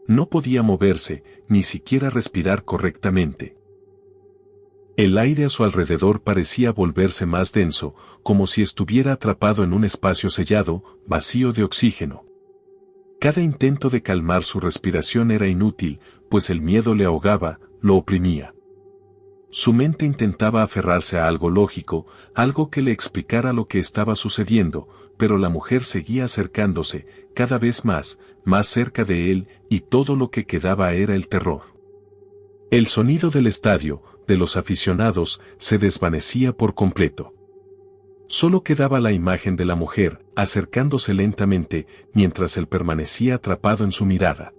No podía moverse, ni siquiera respirar correctamente. El aire a su alrededor parecía volverse más denso, como si estuviera atrapado en un espacio sellado, vacío de oxígeno. Cada intento de calmar su respiración era inútil, pues el miedo le ahogaba, lo oprimía. Su mente intentaba aferrarse a algo lógico, algo que le explicara lo que estaba sucediendo, pero la mujer seguía acercándose, cada vez más cerca de él, y todo lo que quedaba era el terror. El sonido del estadio, de los aficionados, se desvanecía por completo. Solo quedaba la imagen de la mujer, acercándose lentamente, mientras él permanecía atrapado en su mirada.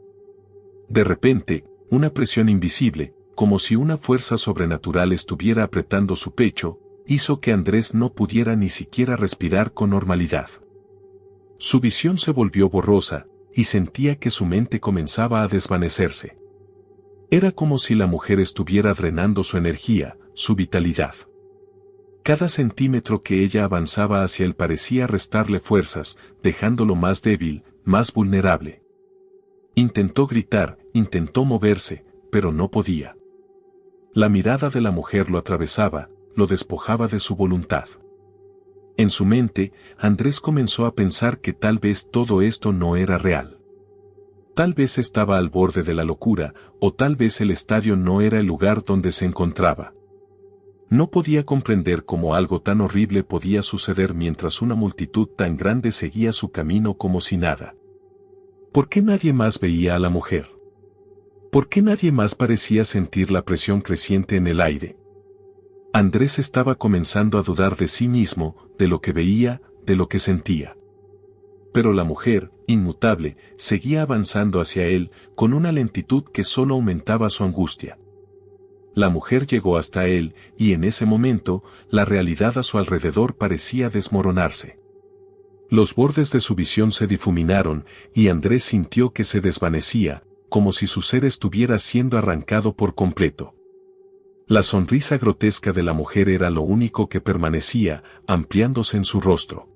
De repente, una presión invisible, como si una fuerza sobrenatural estuviera apretando su pecho, hizo que Andrés no pudiera ni siquiera respirar con normalidad. Su visión se volvió borrosa, y sentía que su mente comenzaba a desvanecerse. Era como si la mujer estuviera drenando su energía, su vitalidad. Cada centímetro que ella avanzaba hacia él parecía restarle fuerzas, dejándolo más débil, más vulnerable. Intentó gritar, intentó moverse, pero no podía. La mirada de la mujer lo atravesaba, lo despojaba de su voluntad. En su mente, Andrés comenzó a pensar que tal vez todo esto no era real. Tal vez estaba al borde de la locura, o tal vez el estadio no era el lugar donde se encontraba. No podía comprender cómo algo tan horrible podía suceder mientras una multitud tan grande seguía su camino como si nada. ¿Por qué nadie más veía a la mujer? ¿Por qué nadie más parecía sentir la presión creciente en el aire? Andrés estaba comenzando a dudar de sí mismo, de lo que veía, de lo que sentía. Pero la mujer, inmutable, seguía avanzando hacia él, con una lentitud que solo aumentaba su angustia. La mujer llegó hasta él, y en ese momento, la realidad a su alrededor parecía desmoronarse. Los bordes de su visión se difuminaron, y Andrés sintió que se desvanecía, como si su ser estuviera siendo arrancado por completo. La sonrisa grotesca de la mujer era lo único que permanecía, ampliándose en su rostro.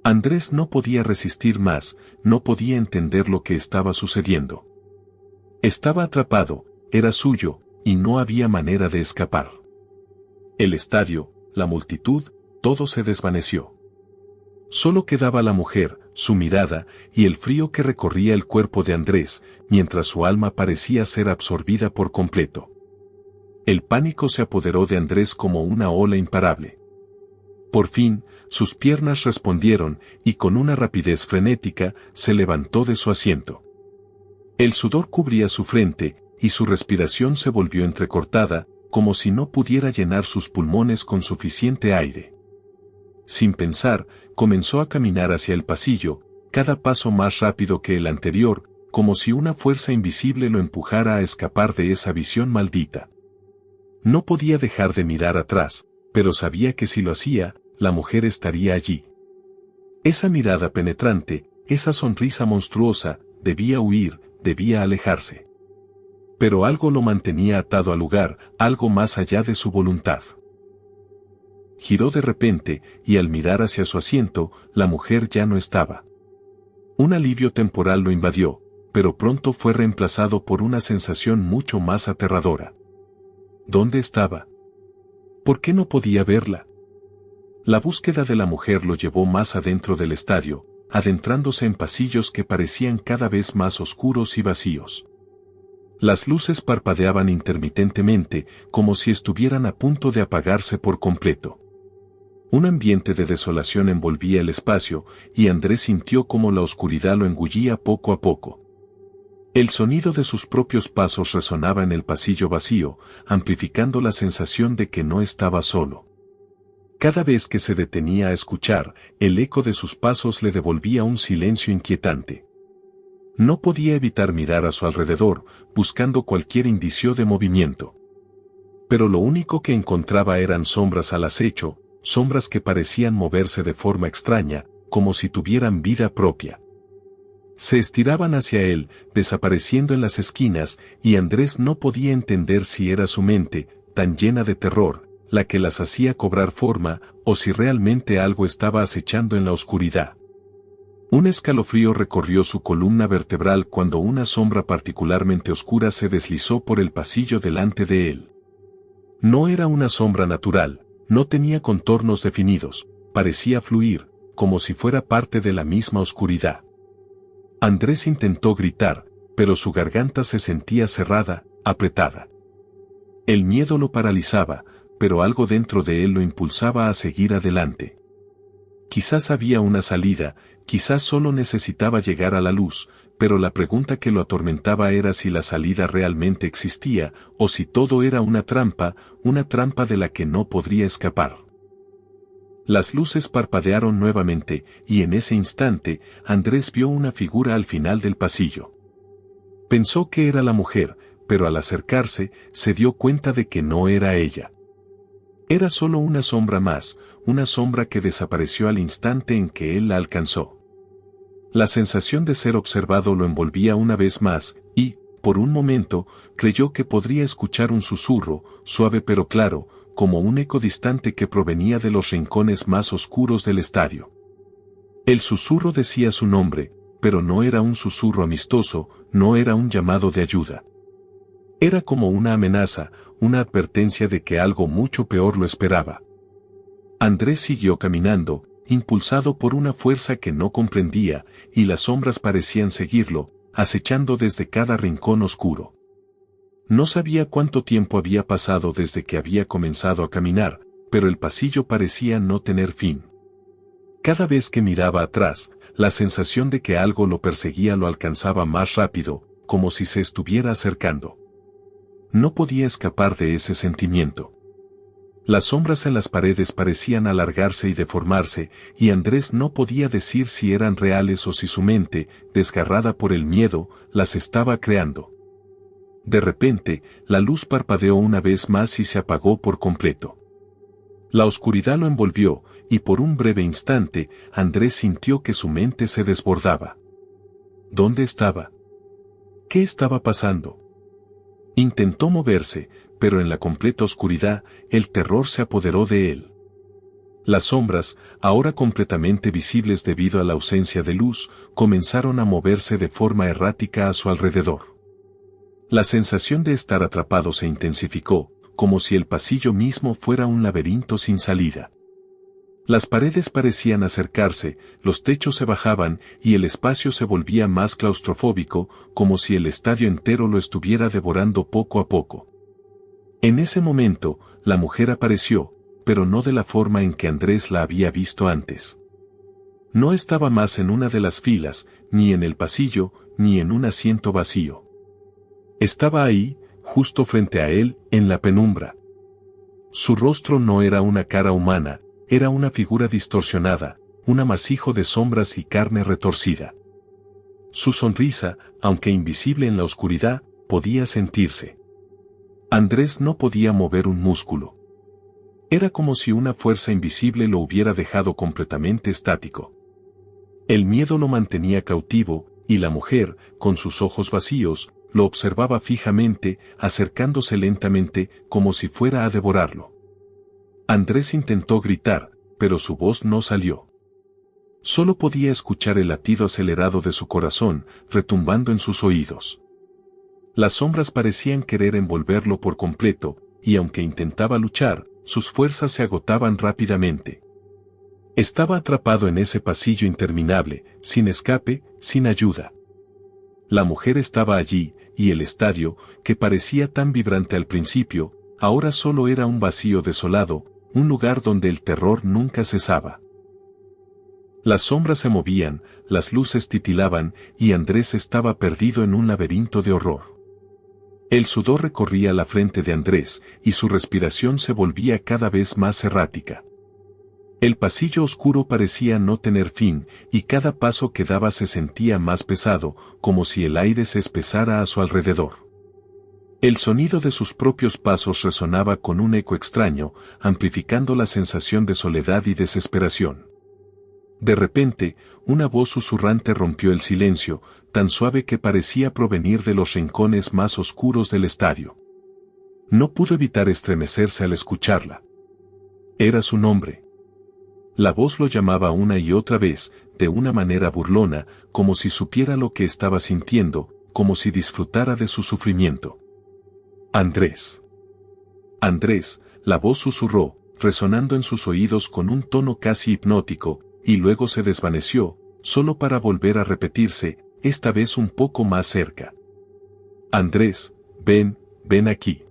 Andrés no podía resistir más, no podía entender lo que estaba sucediendo. Estaba atrapado, era suyo, y no había manera de escapar. El estadio, la multitud, todo se desvaneció. Solo quedaba la mujer, su mirada, y el frío que recorría el cuerpo de Andrés, mientras su alma parecía ser absorbida por completo. El pánico se apoderó de Andrés como una ola imparable. Por fin, sus piernas respondieron, y con una rapidez frenética, se levantó de su asiento. El sudor cubría su frente, y su respiración se volvió entrecortada, como si no pudiera llenar sus pulmones con suficiente aire. Sin pensar, comenzó a caminar hacia el pasillo, cada paso más rápido que el anterior, como si una fuerza invisible lo empujara a escapar de esa visión maldita. No podía dejar de mirar atrás, pero sabía que si lo hacía, la mujer estaría allí. Esa mirada penetrante, esa sonrisa monstruosa, debía huir, debía alejarse. Pero algo lo mantenía atado al lugar, algo más allá de su voluntad. Giró de repente, y al mirar hacia su asiento, la mujer ya no estaba. Un alivio temporal lo invadió, pero pronto fue reemplazado por una sensación mucho más aterradora. ¿Dónde estaba? ¿Por qué no podía verla? La búsqueda de la mujer lo llevó más adentro del estadio, adentrándose en pasillos que parecían cada vez más oscuros y vacíos. Las luces parpadeaban intermitentemente, como si estuvieran a punto de apagarse por completo. Un ambiente de desolación envolvía el espacio, y Andrés sintió como la oscuridad lo engullía poco a poco. El sonido de sus propios pasos resonaba en el pasillo vacío, amplificando la sensación de que no estaba solo. Cada vez que se detenía a escuchar, el eco de sus pasos le devolvía un silencio inquietante. No podía evitar mirar a su alrededor, buscando cualquier indicio de movimiento. Pero lo único que encontraba eran sombras al acecho, sombras que parecían moverse de forma extraña, como si tuvieran vida propia. Se estiraban hacia él, desapareciendo en las esquinas, y Andrés no podía entender si era su mente, tan llena de terror, la que las hacía cobrar forma, o si realmente algo estaba acechando en la oscuridad. Un escalofrío recorrió su columna vertebral cuando una sombra particularmente oscura se deslizó por el pasillo delante de él. No era una sombra natural, no tenía contornos definidos, parecía fluir, como si fuera parte de la misma oscuridad. Andrés intentó gritar, pero su garganta se sentía cerrada, apretada. El miedo lo paralizaba, pero algo dentro de él lo impulsaba a seguir adelante. Quizás había una salida, quizás solo necesitaba llegar a la luz, pero la pregunta que lo atormentaba era si la salida realmente existía, o si todo era una trampa de la que no podría escapar. Las luces parpadearon nuevamente, y en ese instante, Andrés vio una figura al final del pasillo. Pensó que era la mujer, pero al acercarse, se dio cuenta de que no era ella. Era solo una sombra más, una sombra que desapareció al instante en que él la alcanzó. La sensación de ser observado lo envolvía una vez más, y, por un momento, creyó que podría escuchar un susurro, suave pero claro, como un eco distante que provenía de los rincones más oscuros del estadio. El susurro decía su nombre, pero no era un susurro amistoso, no era un llamado de ayuda. Era como una amenaza, una advertencia de que algo mucho peor lo esperaba. Andrés siguió caminando, impulsado por una fuerza que no comprendía, y las sombras parecían seguirlo, acechando desde cada rincón oscuro. No sabía cuánto tiempo había pasado desde que había comenzado a caminar, pero el pasillo parecía no tener fin. Cada vez que miraba atrás, la sensación de que algo lo perseguía lo alcanzaba más rápido, como si se estuviera acercando. No podía escapar de ese sentimiento. Las sombras en las paredes parecían alargarse y deformarse, y Andrés no podía decir si eran reales o si su mente, desgarrada por el miedo, las estaba creando. De repente, la luz parpadeó una vez más y se apagó por completo. La oscuridad lo envolvió, y por un breve instante, Andrés sintió que su mente se desbordaba. ¿Dónde estaba? ¿Qué estaba pasando? Intentó moverse, pero en la completa oscuridad, el terror se apoderó de él. Las sombras, ahora completamente visibles debido a la ausencia de luz, comenzaron a moverse de forma errática a su alrededor. La sensación de estar atrapado se intensificó, como si el pasillo mismo fuera un laberinto sin salida. Las paredes parecían acercarse, los techos se bajaban y el espacio se volvía más claustrofóbico, como si el estadio entero lo estuviera devorando poco a poco. En ese momento, la mujer apareció, pero no de la forma en que Andrés la había visto antes. No estaba más en una de las filas, ni en el pasillo, ni en un asiento vacío. Estaba ahí, justo frente a él, en la penumbra. Su rostro no era una cara humana, era una figura distorsionada, un amasijo de sombras y carne retorcida. Su sonrisa, aunque invisible en la oscuridad, podía sentirse. Andrés no podía mover un músculo. Era como si una fuerza invisible lo hubiera dejado completamente estático. El miedo lo mantenía cautivo, y la mujer, con sus ojos vacíos, lo observaba fijamente, acercándose lentamente, como si fuera a devorarlo. Andrés intentó gritar, pero su voz no salió. Solo podía escuchar el latido acelerado de su corazón, retumbando en sus oídos. Las sombras parecían querer envolverlo por completo, y aunque intentaba luchar, sus fuerzas se agotaban rápidamente. Estaba atrapado en ese pasillo interminable, sin escape, sin ayuda. La mujer estaba allí, y el estadio, que parecía tan vibrante al principio, ahora solo era un vacío desolado, un lugar donde el terror nunca cesaba. Las sombras se movían, las luces titilaban, y Andrés estaba perdido en un laberinto de horror. El sudor recorría la frente de Andrés, y su respiración se volvía cada vez más errática. El pasillo oscuro parecía no tener fin, y cada paso que daba se sentía más pesado, como si el aire se espesara a su alrededor. El sonido de sus propios pasos resonaba con un eco extraño, amplificando la sensación de soledad y desesperación. De repente, una voz susurrante rompió el silencio, tan suave que parecía provenir de los rincones más oscuros del estadio. No pudo evitar estremecerse al escucharla. Era su nombre. La voz lo llamaba una y otra vez, de una manera burlona, como si supiera lo que estaba sintiendo, como si disfrutara de su sufrimiento. Andrés. Andrés, la voz susurró, resonando en sus oídos con un tono casi hipnótico, y luego se desvaneció, solo para volver a repetirse, esta vez un poco más cerca. Andrés, ven, ven aquí.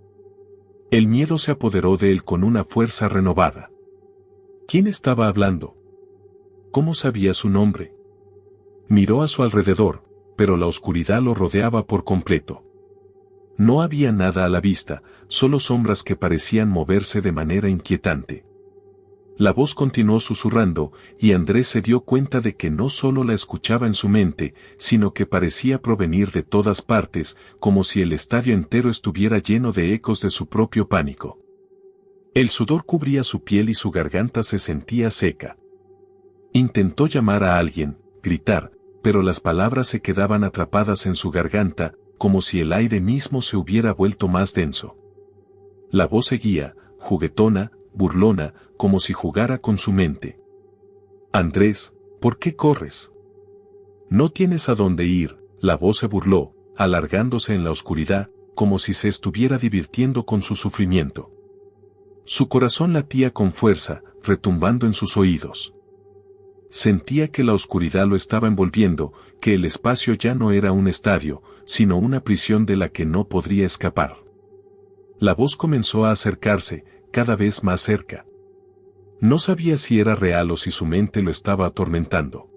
El miedo se apoderó de él con una fuerza renovada. ¿Quién estaba hablando? ¿Cómo sabía su nombre? Miró a su alrededor, pero la oscuridad lo rodeaba por completo. No había nada a la vista, solo sombras que parecían moverse de manera inquietante. La voz continuó susurrando, y Andrés se dio cuenta de que no solo la escuchaba en su mente, sino que parecía provenir de todas partes, como si el estadio entero estuviera lleno de ecos de su propio pánico. El sudor cubría su piel y su garganta se sentía seca. Intentó llamar a alguien, gritar, pero las palabras se quedaban atrapadas en su garganta, como si el aire mismo se hubiera vuelto más denso. La voz seguía, juguetona, burlona, como si jugara con su mente. Andrés, ¿por qué corres? No tienes a dónde ir, la voz se burló, alargándose en la oscuridad, como si se estuviera divirtiendo con su sufrimiento. Su corazón latía con fuerza, retumbando en sus oídos. Sentía que la oscuridad lo estaba envolviendo, que el espacio ya no era un estadio, sino una prisión de la que no podría escapar. La voz comenzó a acercarse, cada vez más cerca. No sabía si era real o si su mente lo estaba atormentando.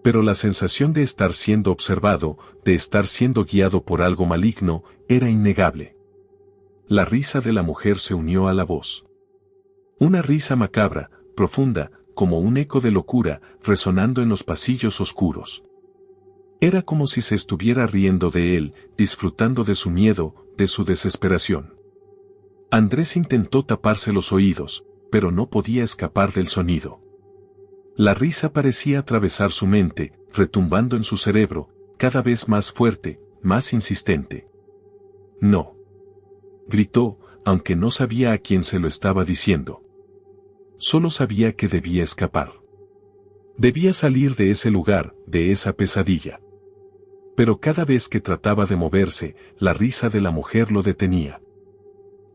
Pero la sensación de estar siendo observado, de estar siendo guiado por algo maligno, era innegable. La risa de la mujer se unió a la voz. Una risa macabra, profunda, como un eco de locura, resonando en los pasillos oscuros. Era como si se estuviera riendo de él, disfrutando de su miedo, de su desesperación. Andrés intentó taparse los oídos, pero no podía escapar del sonido. La risa parecía atravesar su mente, retumbando en su cerebro, cada vez más fuerte, más insistente. No. Gritó, aunque no sabía a quién se lo estaba diciendo. Solo sabía que debía escapar. Debía salir de ese lugar, de esa pesadilla. Pero cada vez que trataba de moverse, la risa de la mujer lo detenía.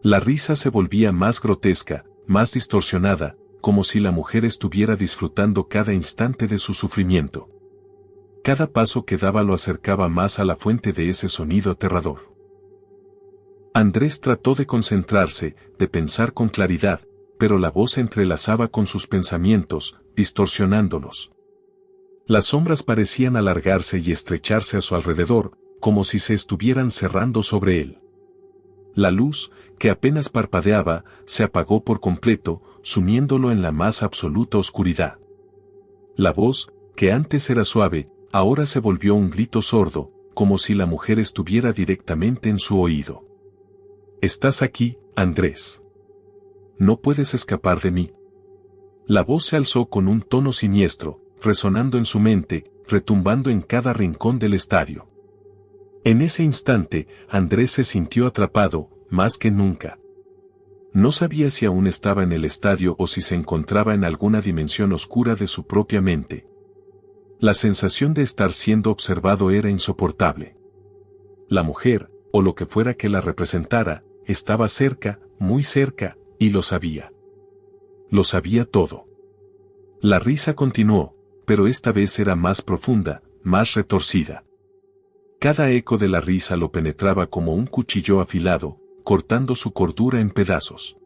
La risa se volvía más grotesca, más distorsionada, como si la mujer estuviera disfrutando cada instante de su sufrimiento. Cada paso que daba lo acercaba más a la fuente de ese sonido aterrador. Andrés trató de concentrarse, de pensar con claridad, pero la voz se entrelazaba con sus pensamientos, distorsionándolos. Las sombras parecían alargarse y estrecharse a su alrededor, como si se estuvieran cerrando sobre él. La luz, que apenas parpadeaba, se apagó por completo, sumiéndolo en la más absoluta oscuridad. La voz, que antes era suave, ahora se volvió un grito sordo, como si la mujer estuviera directamente en su oído. «Estás aquí, Andrés. No puedes escapar de mí». La voz se alzó con un tono siniestro, resonando en su mente, retumbando en cada rincón del estadio. En ese instante, Andrés se sintió atrapado, más que nunca. No sabía si aún estaba en el estadio o si se encontraba en alguna dimensión oscura de su propia mente. La sensación de estar siendo observado era insoportable. La mujer, o lo que fuera que la representara, estaba cerca, muy cerca, y lo sabía. Lo sabía todo. La risa continuó, pero esta vez era más profunda, más retorcida. Cada eco de la risa lo penetraba como un cuchillo afilado, cortando su cordura en pedazos.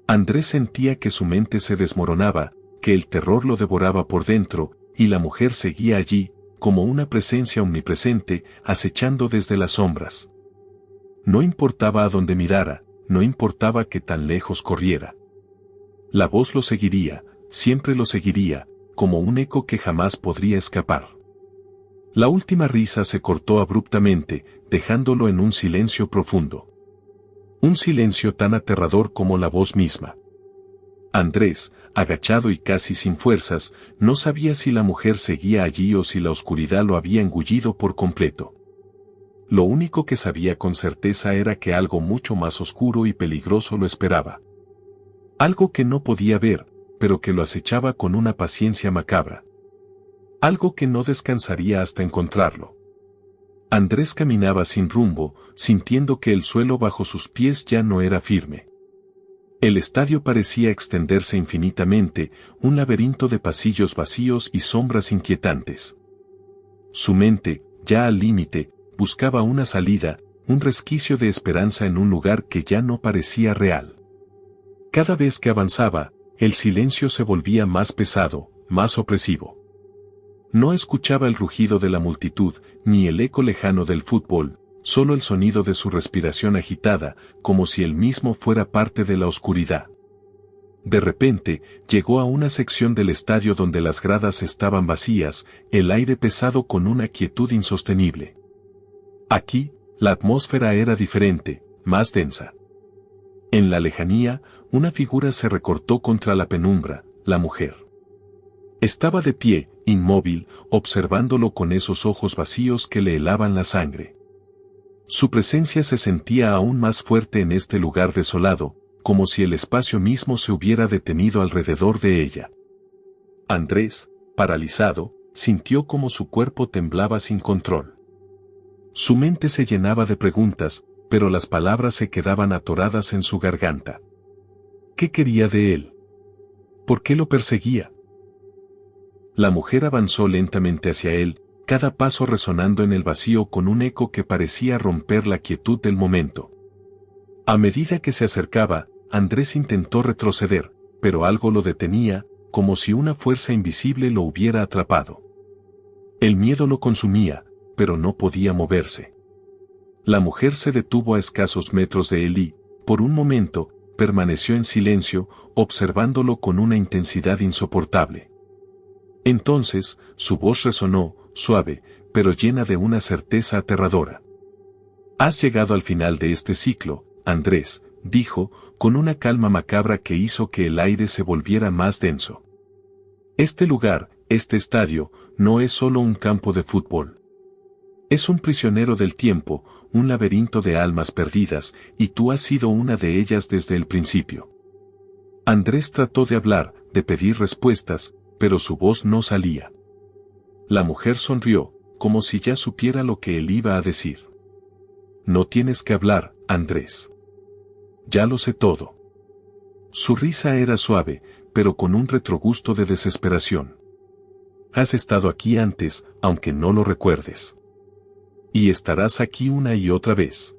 Andrés sentía que su mente se desmoronaba, que el terror lo devoraba por dentro, y la mujer seguía allí, como una presencia omnipresente, acechando desde las sombras. No importaba a dónde mirara, no importaba que tan lejos corriera. La voz lo seguiría, siempre lo seguiría, como un eco que jamás podría escapar. La última risa se cortó abruptamente, dejándolo en un silencio profundo. Un silencio tan aterrador como la voz misma. Andrés, agachado y casi sin fuerzas, no sabía si la mujer seguía allí o si la oscuridad lo había engullido por completo. Lo único que sabía con certeza era que algo mucho más oscuro y peligroso lo esperaba. Algo que no podía ver, pero que lo acechaba con una paciencia macabra. Algo que no descansaría hasta encontrarlo. Andrés caminaba sin rumbo, sintiendo que el suelo bajo sus pies ya no era firme. El estadio parecía extenderse infinitamente, un laberinto de pasillos vacíos y sombras inquietantes. Su mente, ya al límite, buscaba una salida, un resquicio de esperanza en un lugar que ya no parecía real. Cada vez que avanzaba, el silencio se volvía más pesado, más opresivo. No escuchaba el rugido de la multitud, ni el eco lejano del fútbol, solo el sonido de su respiración agitada, como si él mismo fuera parte de la oscuridad. De repente, llegó a una sección del estadio donde las gradas estaban vacías, el aire pesado con una quietud insostenible. Aquí, la atmósfera era diferente, más densa. En la lejanía, una figura se recortó contra la penumbra, la mujer. Estaba de pie, inmóvil, observándolo con esos ojos vacíos que le helaban la sangre. Su presencia se sentía aún más fuerte en este lugar desolado, como si el espacio mismo se hubiera detenido alrededor de ella. Andrés, paralizado, sintió como su cuerpo temblaba sin control. Su mente se llenaba de preguntas, pero las palabras se quedaban atoradas en su garganta. ¿Qué quería de él? ¿Por qué lo perseguía? La mujer avanzó lentamente hacia él, cada paso resonando en el vacío con un eco que parecía romper la quietud del momento. A medida que se acercaba, Andrés intentó retroceder, pero algo lo detenía, como si una fuerza invisible lo hubiera atrapado. El miedo lo consumía, pero no podía moverse. La mujer se detuvo a escasos metros de él y, por un momento, permaneció en silencio, observándolo con una intensidad insoportable. Entonces, su voz resonó, suave, pero llena de una certeza aterradora. «Has llegado al final de este ciclo, Andrés», dijo, con una calma macabra que hizo que el aire se volviera más denso. «Este lugar, este estadio, no es solo un campo de fútbol. Es un prisionero del tiempo, un laberinto de almas perdidas, y tú has sido una de ellas desde el principio». Andrés trató de hablar, de pedir respuestas, pero su voz no salía. La mujer sonrió, como si ya supiera lo que él iba a decir. «No tienes que hablar, Andrés. Ya lo sé todo». Su risa era suave, pero con un retrogusto de desesperación. «Has estado aquí antes, aunque no lo recuerdes. Y estarás aquí una y otra vez.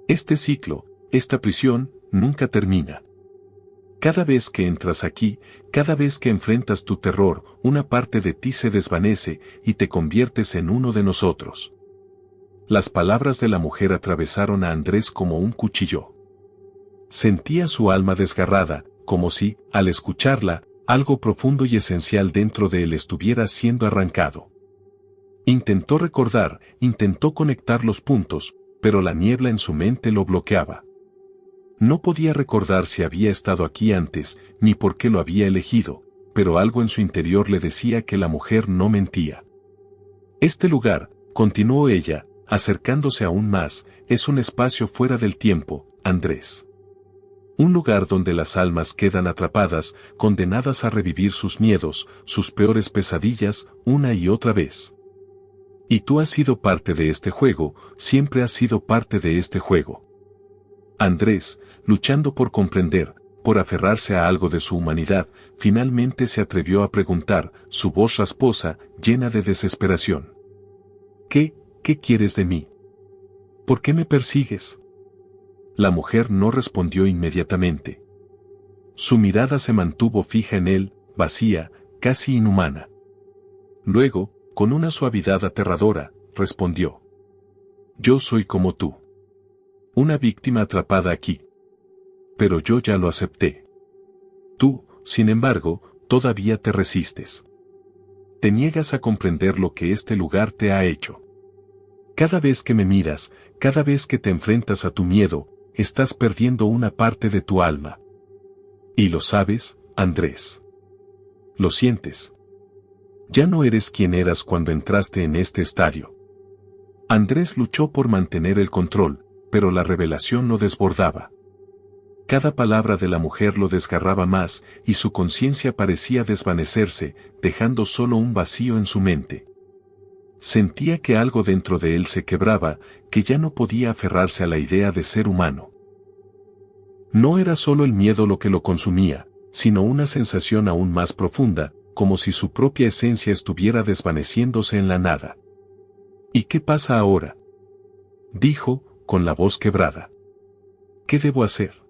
Este ciclo, esta prisión, nunca termina. Cada vez que entras aquí, cada vez que enfrentas tu terror, una parte de ti se desvanece y te conviertes en uno de nosotros». Las palabras de la mujer atravesaron a Andrés como un cuchillo. Sentía su alma desgarrada, como si, al escucharla, algo profundo y esencial dentro de él estuviera siendo arrancado. Intentó recordar, intentó conectar los puntos, pero la niebla en su mente lo bloqueaba. No podía recordar si había estado aquí antes, ni por qué lo había elegido, pero algo en su interior le decía que la mujer no mentía. «Este lugar», continuó ella, acercándose aún más, «es un espacio fuera del tiempo, Andrés. Un lugar donde las almas quedan atrapadas, condenadas a revivir sus miedos, sus peores pesadillas, una y otra vez. Y tú has sido parte de este juego, siempre has sido parte de este juego». Andrés, luchando por comprender, por aferrarse a algo de su humanidad, finalmente se atrevió a preguntar, su voz rasposa, llena de desesperación. ¿Qué quieres de mí? ¿Por qué me persigues? La mujer no respondió inmediatamente. Su mirada se mantuvo fija en él, vacía, casi inhumana. Luego, con una suavidad aterradora, respondió: «Yo soy como tú. Una víctima atrapada aquí. Pero yo ya lo acepté. Tú, sin embargo, todavía te resistes. Te niegas a comprender lo que este lugar te ha hecho. Cada vez que me miras, cada vez que te enfrentas a tu miedo, estás perdiendo una parte de tu alma. Y lo sabes, Andrés. Lo sientes. Ya no eres quien eras cuando entraste en este estadio». Andrés luchó por mantener el control, pero la revelación lo desbordaba. Cada palabra de la mujer lo desgarraba más, y su conciencia parecía desvanecerse, dejando solo un vacío en su mente. Sentía que algo dentro de él se quebraba, que ya no podía aferrarse a la idea de ser humano. No era solo el miedo lo que lo consumía, sino una sensación aún más profunda, como si su propia esencia estuviera desvaneciéndose en la nada. «¿Y qué pasa ahora?», dijo, con la voz quebrada. «¿Qué debo hacer?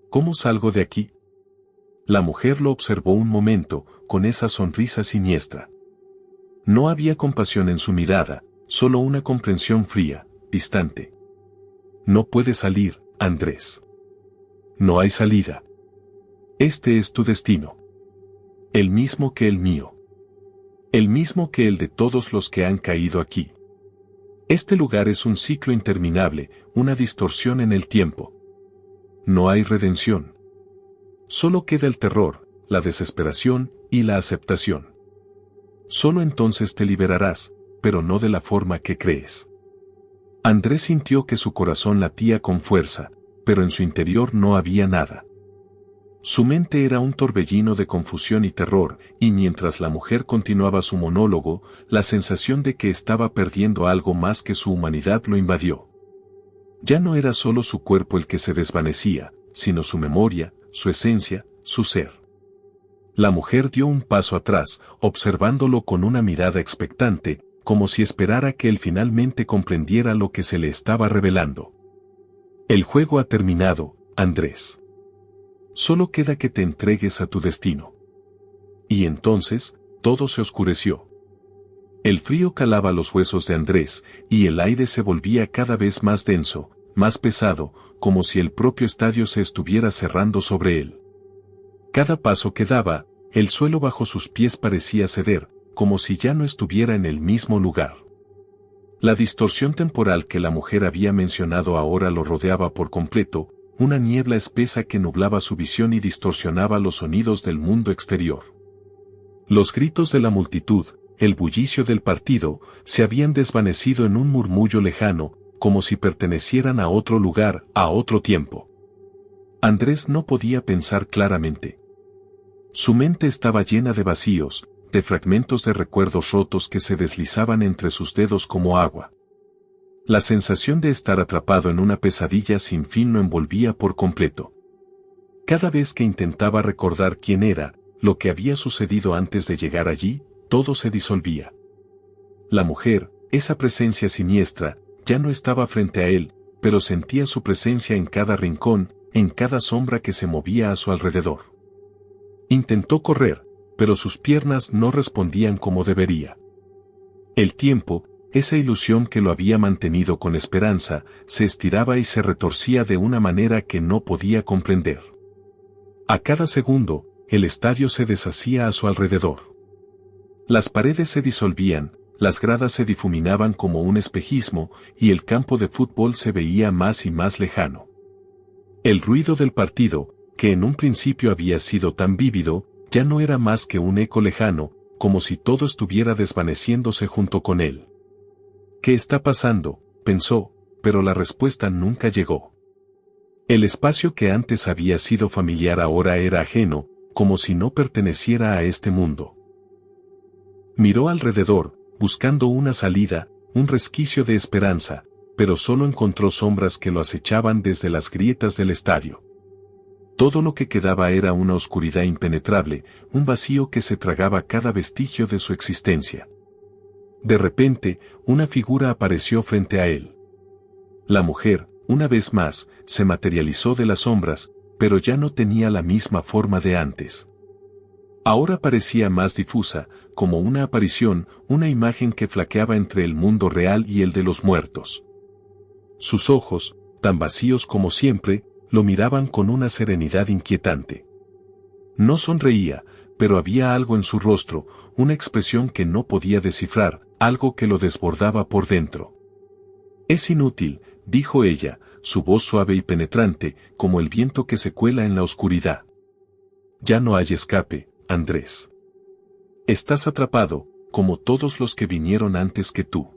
¿Cómo salgo de aquí?». La mujer lo observó un momento, con esa sonrisa siniestra. No había compasión en su mirada, solo una comprensión fría, distante. «No puedes salir, Andrés. No hay salida. Este es tu destino. El mismo que el mío. El mismo que el de todos los que han caído aquí. Este lugar es un ciclo interminable, una distorsión en el tiempo. No hay redención. Solo queda el terror, la desesperación y la aceptación. Solo entonces te liberarás, pero no de la forma que crees». Andrés sintió que su corazón latía con fuerza, pero en su interior no había nada. Su mente era un torbellino de confusión y terror, y mientras la mujer continuaba su monólogo, la sensación de que estaba perdiendo algo más que su humanidad lo invadió. Ya no era solo su cuerpo el que se desvanecía, sino su memoria, su esencia, su ser. La mujer dio un paso atrás, observándolo con una mirada expectante, como si esperara que él finalmente comprendiera lo que se le estaba revelando. «El juego ha terminado, Andrés. Solo queda que te entregues a tu destino». Y entonces, todo se oscureció. El frío calaba los huesos de Andrés, y el aire se volvía cada vez más denso, más pesado, como si el propio estadio se estuviera cerrando sobre él. Cada paso que daba, el suelo bajo sus pies parecía ceder, como si ya no estuviera en el mismo lugar. La distorsión temporal que la mujer había mencionado ahora lo rodeaba por completo, una niebla espesa que nublaba su visión y distorsionaba los sonidos del mundo exterior. Los gritos de la multitud, el bullicio del partido, se habían desvanecido en un murmullo lejano, como si pertenecieran a otro lugar, a otro tiempo. Andrés no podía pensar claramente. Su mente estaba llena de vacíos, de fragmentos de recuerdos rotos que se deslizaban entre sus dedos como agua. La sensación de estar atrapado en una pesadilla sin fin lo envolvía por completo. Cada vez que intentaba recordar quién era, lo que había sucedido antes de llegar allí, todo se disolvía. La mujer, esa presencia siniestra, ya no estaba frente a él, pero sentía su presencia en cada rincón, en cada sombra que se movía a su alrededor. Intentó correr, pero sus piernas no respondían como debería. El tiempo, esa ilusión que lo había mantenido con esperanza, se estiraba y se retorcía de una manera que no podía comprender. A cada segundo, el estadio se deshacía a su alrededor. Las paredes se disolvían, las gradas se difuminaban como un espejismo, y el campo de fútbol se veía más y más lejano. El ruido del partido, que en un principio había sido tan vívido, ya no era más que un eco lejano, como si todo estuviera desvaneciéndose junto con él. «¿Qué está pasando?», pensó, pero la respuesta nunca llegó. El espacio que antes había sido familiar ahora era ajeno, como si no perteneciera a este mundo. Miró alrededor, buscando una salida, un resquicio de esperanza, pero solo encontró sombras que lo acechaban desde las grietas del estadio. Todo lo que quedaba era una oscuridad impenetrable, un vacío que se tragaba cada vestigio de su existencia. De repente, una figura apareció frente a él. La mujer, una vez más, se materializó de las sombras, pero ya no tenía la misma forma de antes. Ahora parecía más difusa, como una aparición, una imagen que flaqueaba entre el mundo real y el de los muertos. Sus ojos, tan vacíos como siempre, lo miraban con una serenidad inquietante. No sonreía, pero había algo en su rostro, una expresión que no podía descifrar, algo que lo desbordaba por dentro. «Es inútil», dijo ella, su voz suave y penetrante, como el viento que se cuela en la oscuridad. «Ya no hay escape, Andrés. Estás atrapado, como todos los que vinieron antes que tú».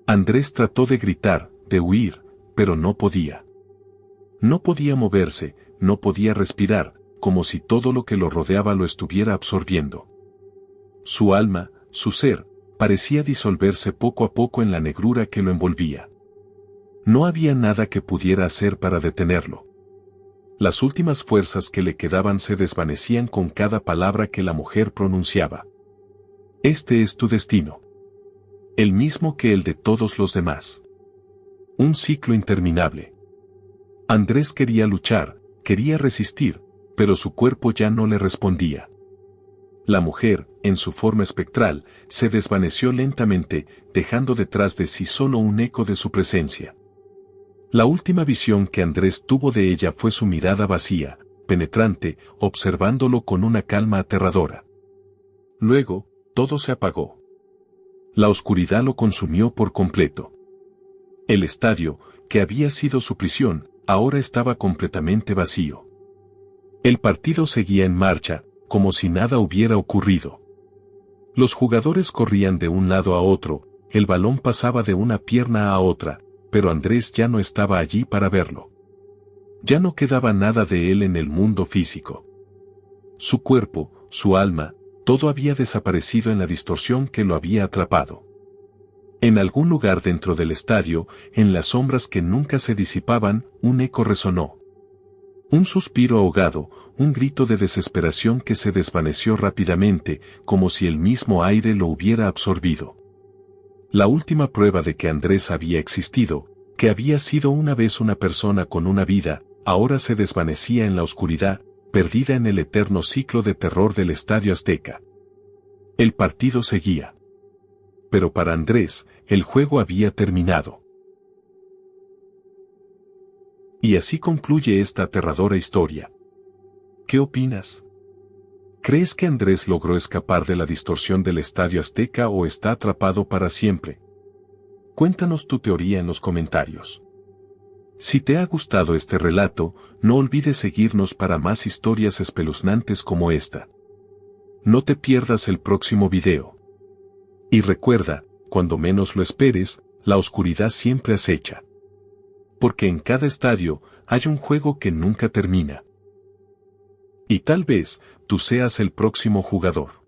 Andrés trató de gritar, de huir, pero no podía. No podía moverse, no podía respirar, como si todo lo que lo rodeaba lo estuviera absorbiendo. Su alma, su ser, parecía disolverse poco a poco en la negrura que lo envolvía. No había nada que pudiera hacer para detenerlo. Las últimas fuerzas que le quedaban se desvanecían con cada palabra que la mujer pronunciaba. «Este es tu destino. El mismo que el de todos los demás. Un ciclo interminable». Andrés quería luchar, quería resistir, pero su cuerpo ya no le respondía. La mujer, en su forma espectral, se desvaneció lentamente, dejando detrás de sí solo un eco de su presencia. La última visión que Andrés tuvo de ella fue su mirada vacía, penetrante, observándolo con una calma aterradora. Luego, todo se apagó. La oscuridad lo consumió por completo. El estadio, que había sido su prisión, ahora estaba completamente vacío. El partido seguía en marcha, como si nada hubiera ocurrido. Los jugadores corrían de un lado a otro, el balón pasaba de una pierna a otra, pero Andrés ya no estaba allí para verlo. Ya no quedaba nada de él en el mundo físico. Su cuerpo, su alma, todo había desaparecido en la distorsión que lo había atrapado. En algún lugar dentro del estadio, en las sombras que nunca se disipaban, un eco resonó. Un suspiro ahogado, un grito de desesperación que se desvaneció rápidamente, como si el mismo aire lo hubiera absorbido. La última prueba de que Andrés había existido, que había sido una vez una persona con una vida, ahora se desvanecía en la oscuridad, perdida en el eterno ciclo de terror del Estadio Azteca. El partido seguía. Pero para Andrés, el juego había terminado. Y así concluye esta aterradora historia. ¿Qué opinas? ¿Crees que Andrés logró escapar de la distorsión del Estadio Azteca o está atrapado para siempre? Cuéntanos tu teoría en los comentarios. Si te ha gustado este relato, no olvides seguirnos para más historias espeluznantes como esta. No te pierdas el próximo video. Y recuerda, cuando menos lo esperes, la oscuridad siempre acecha. Porque en cada estadio hay un juego que nunca termina. Y tal vez, tú seas el próximo jugador.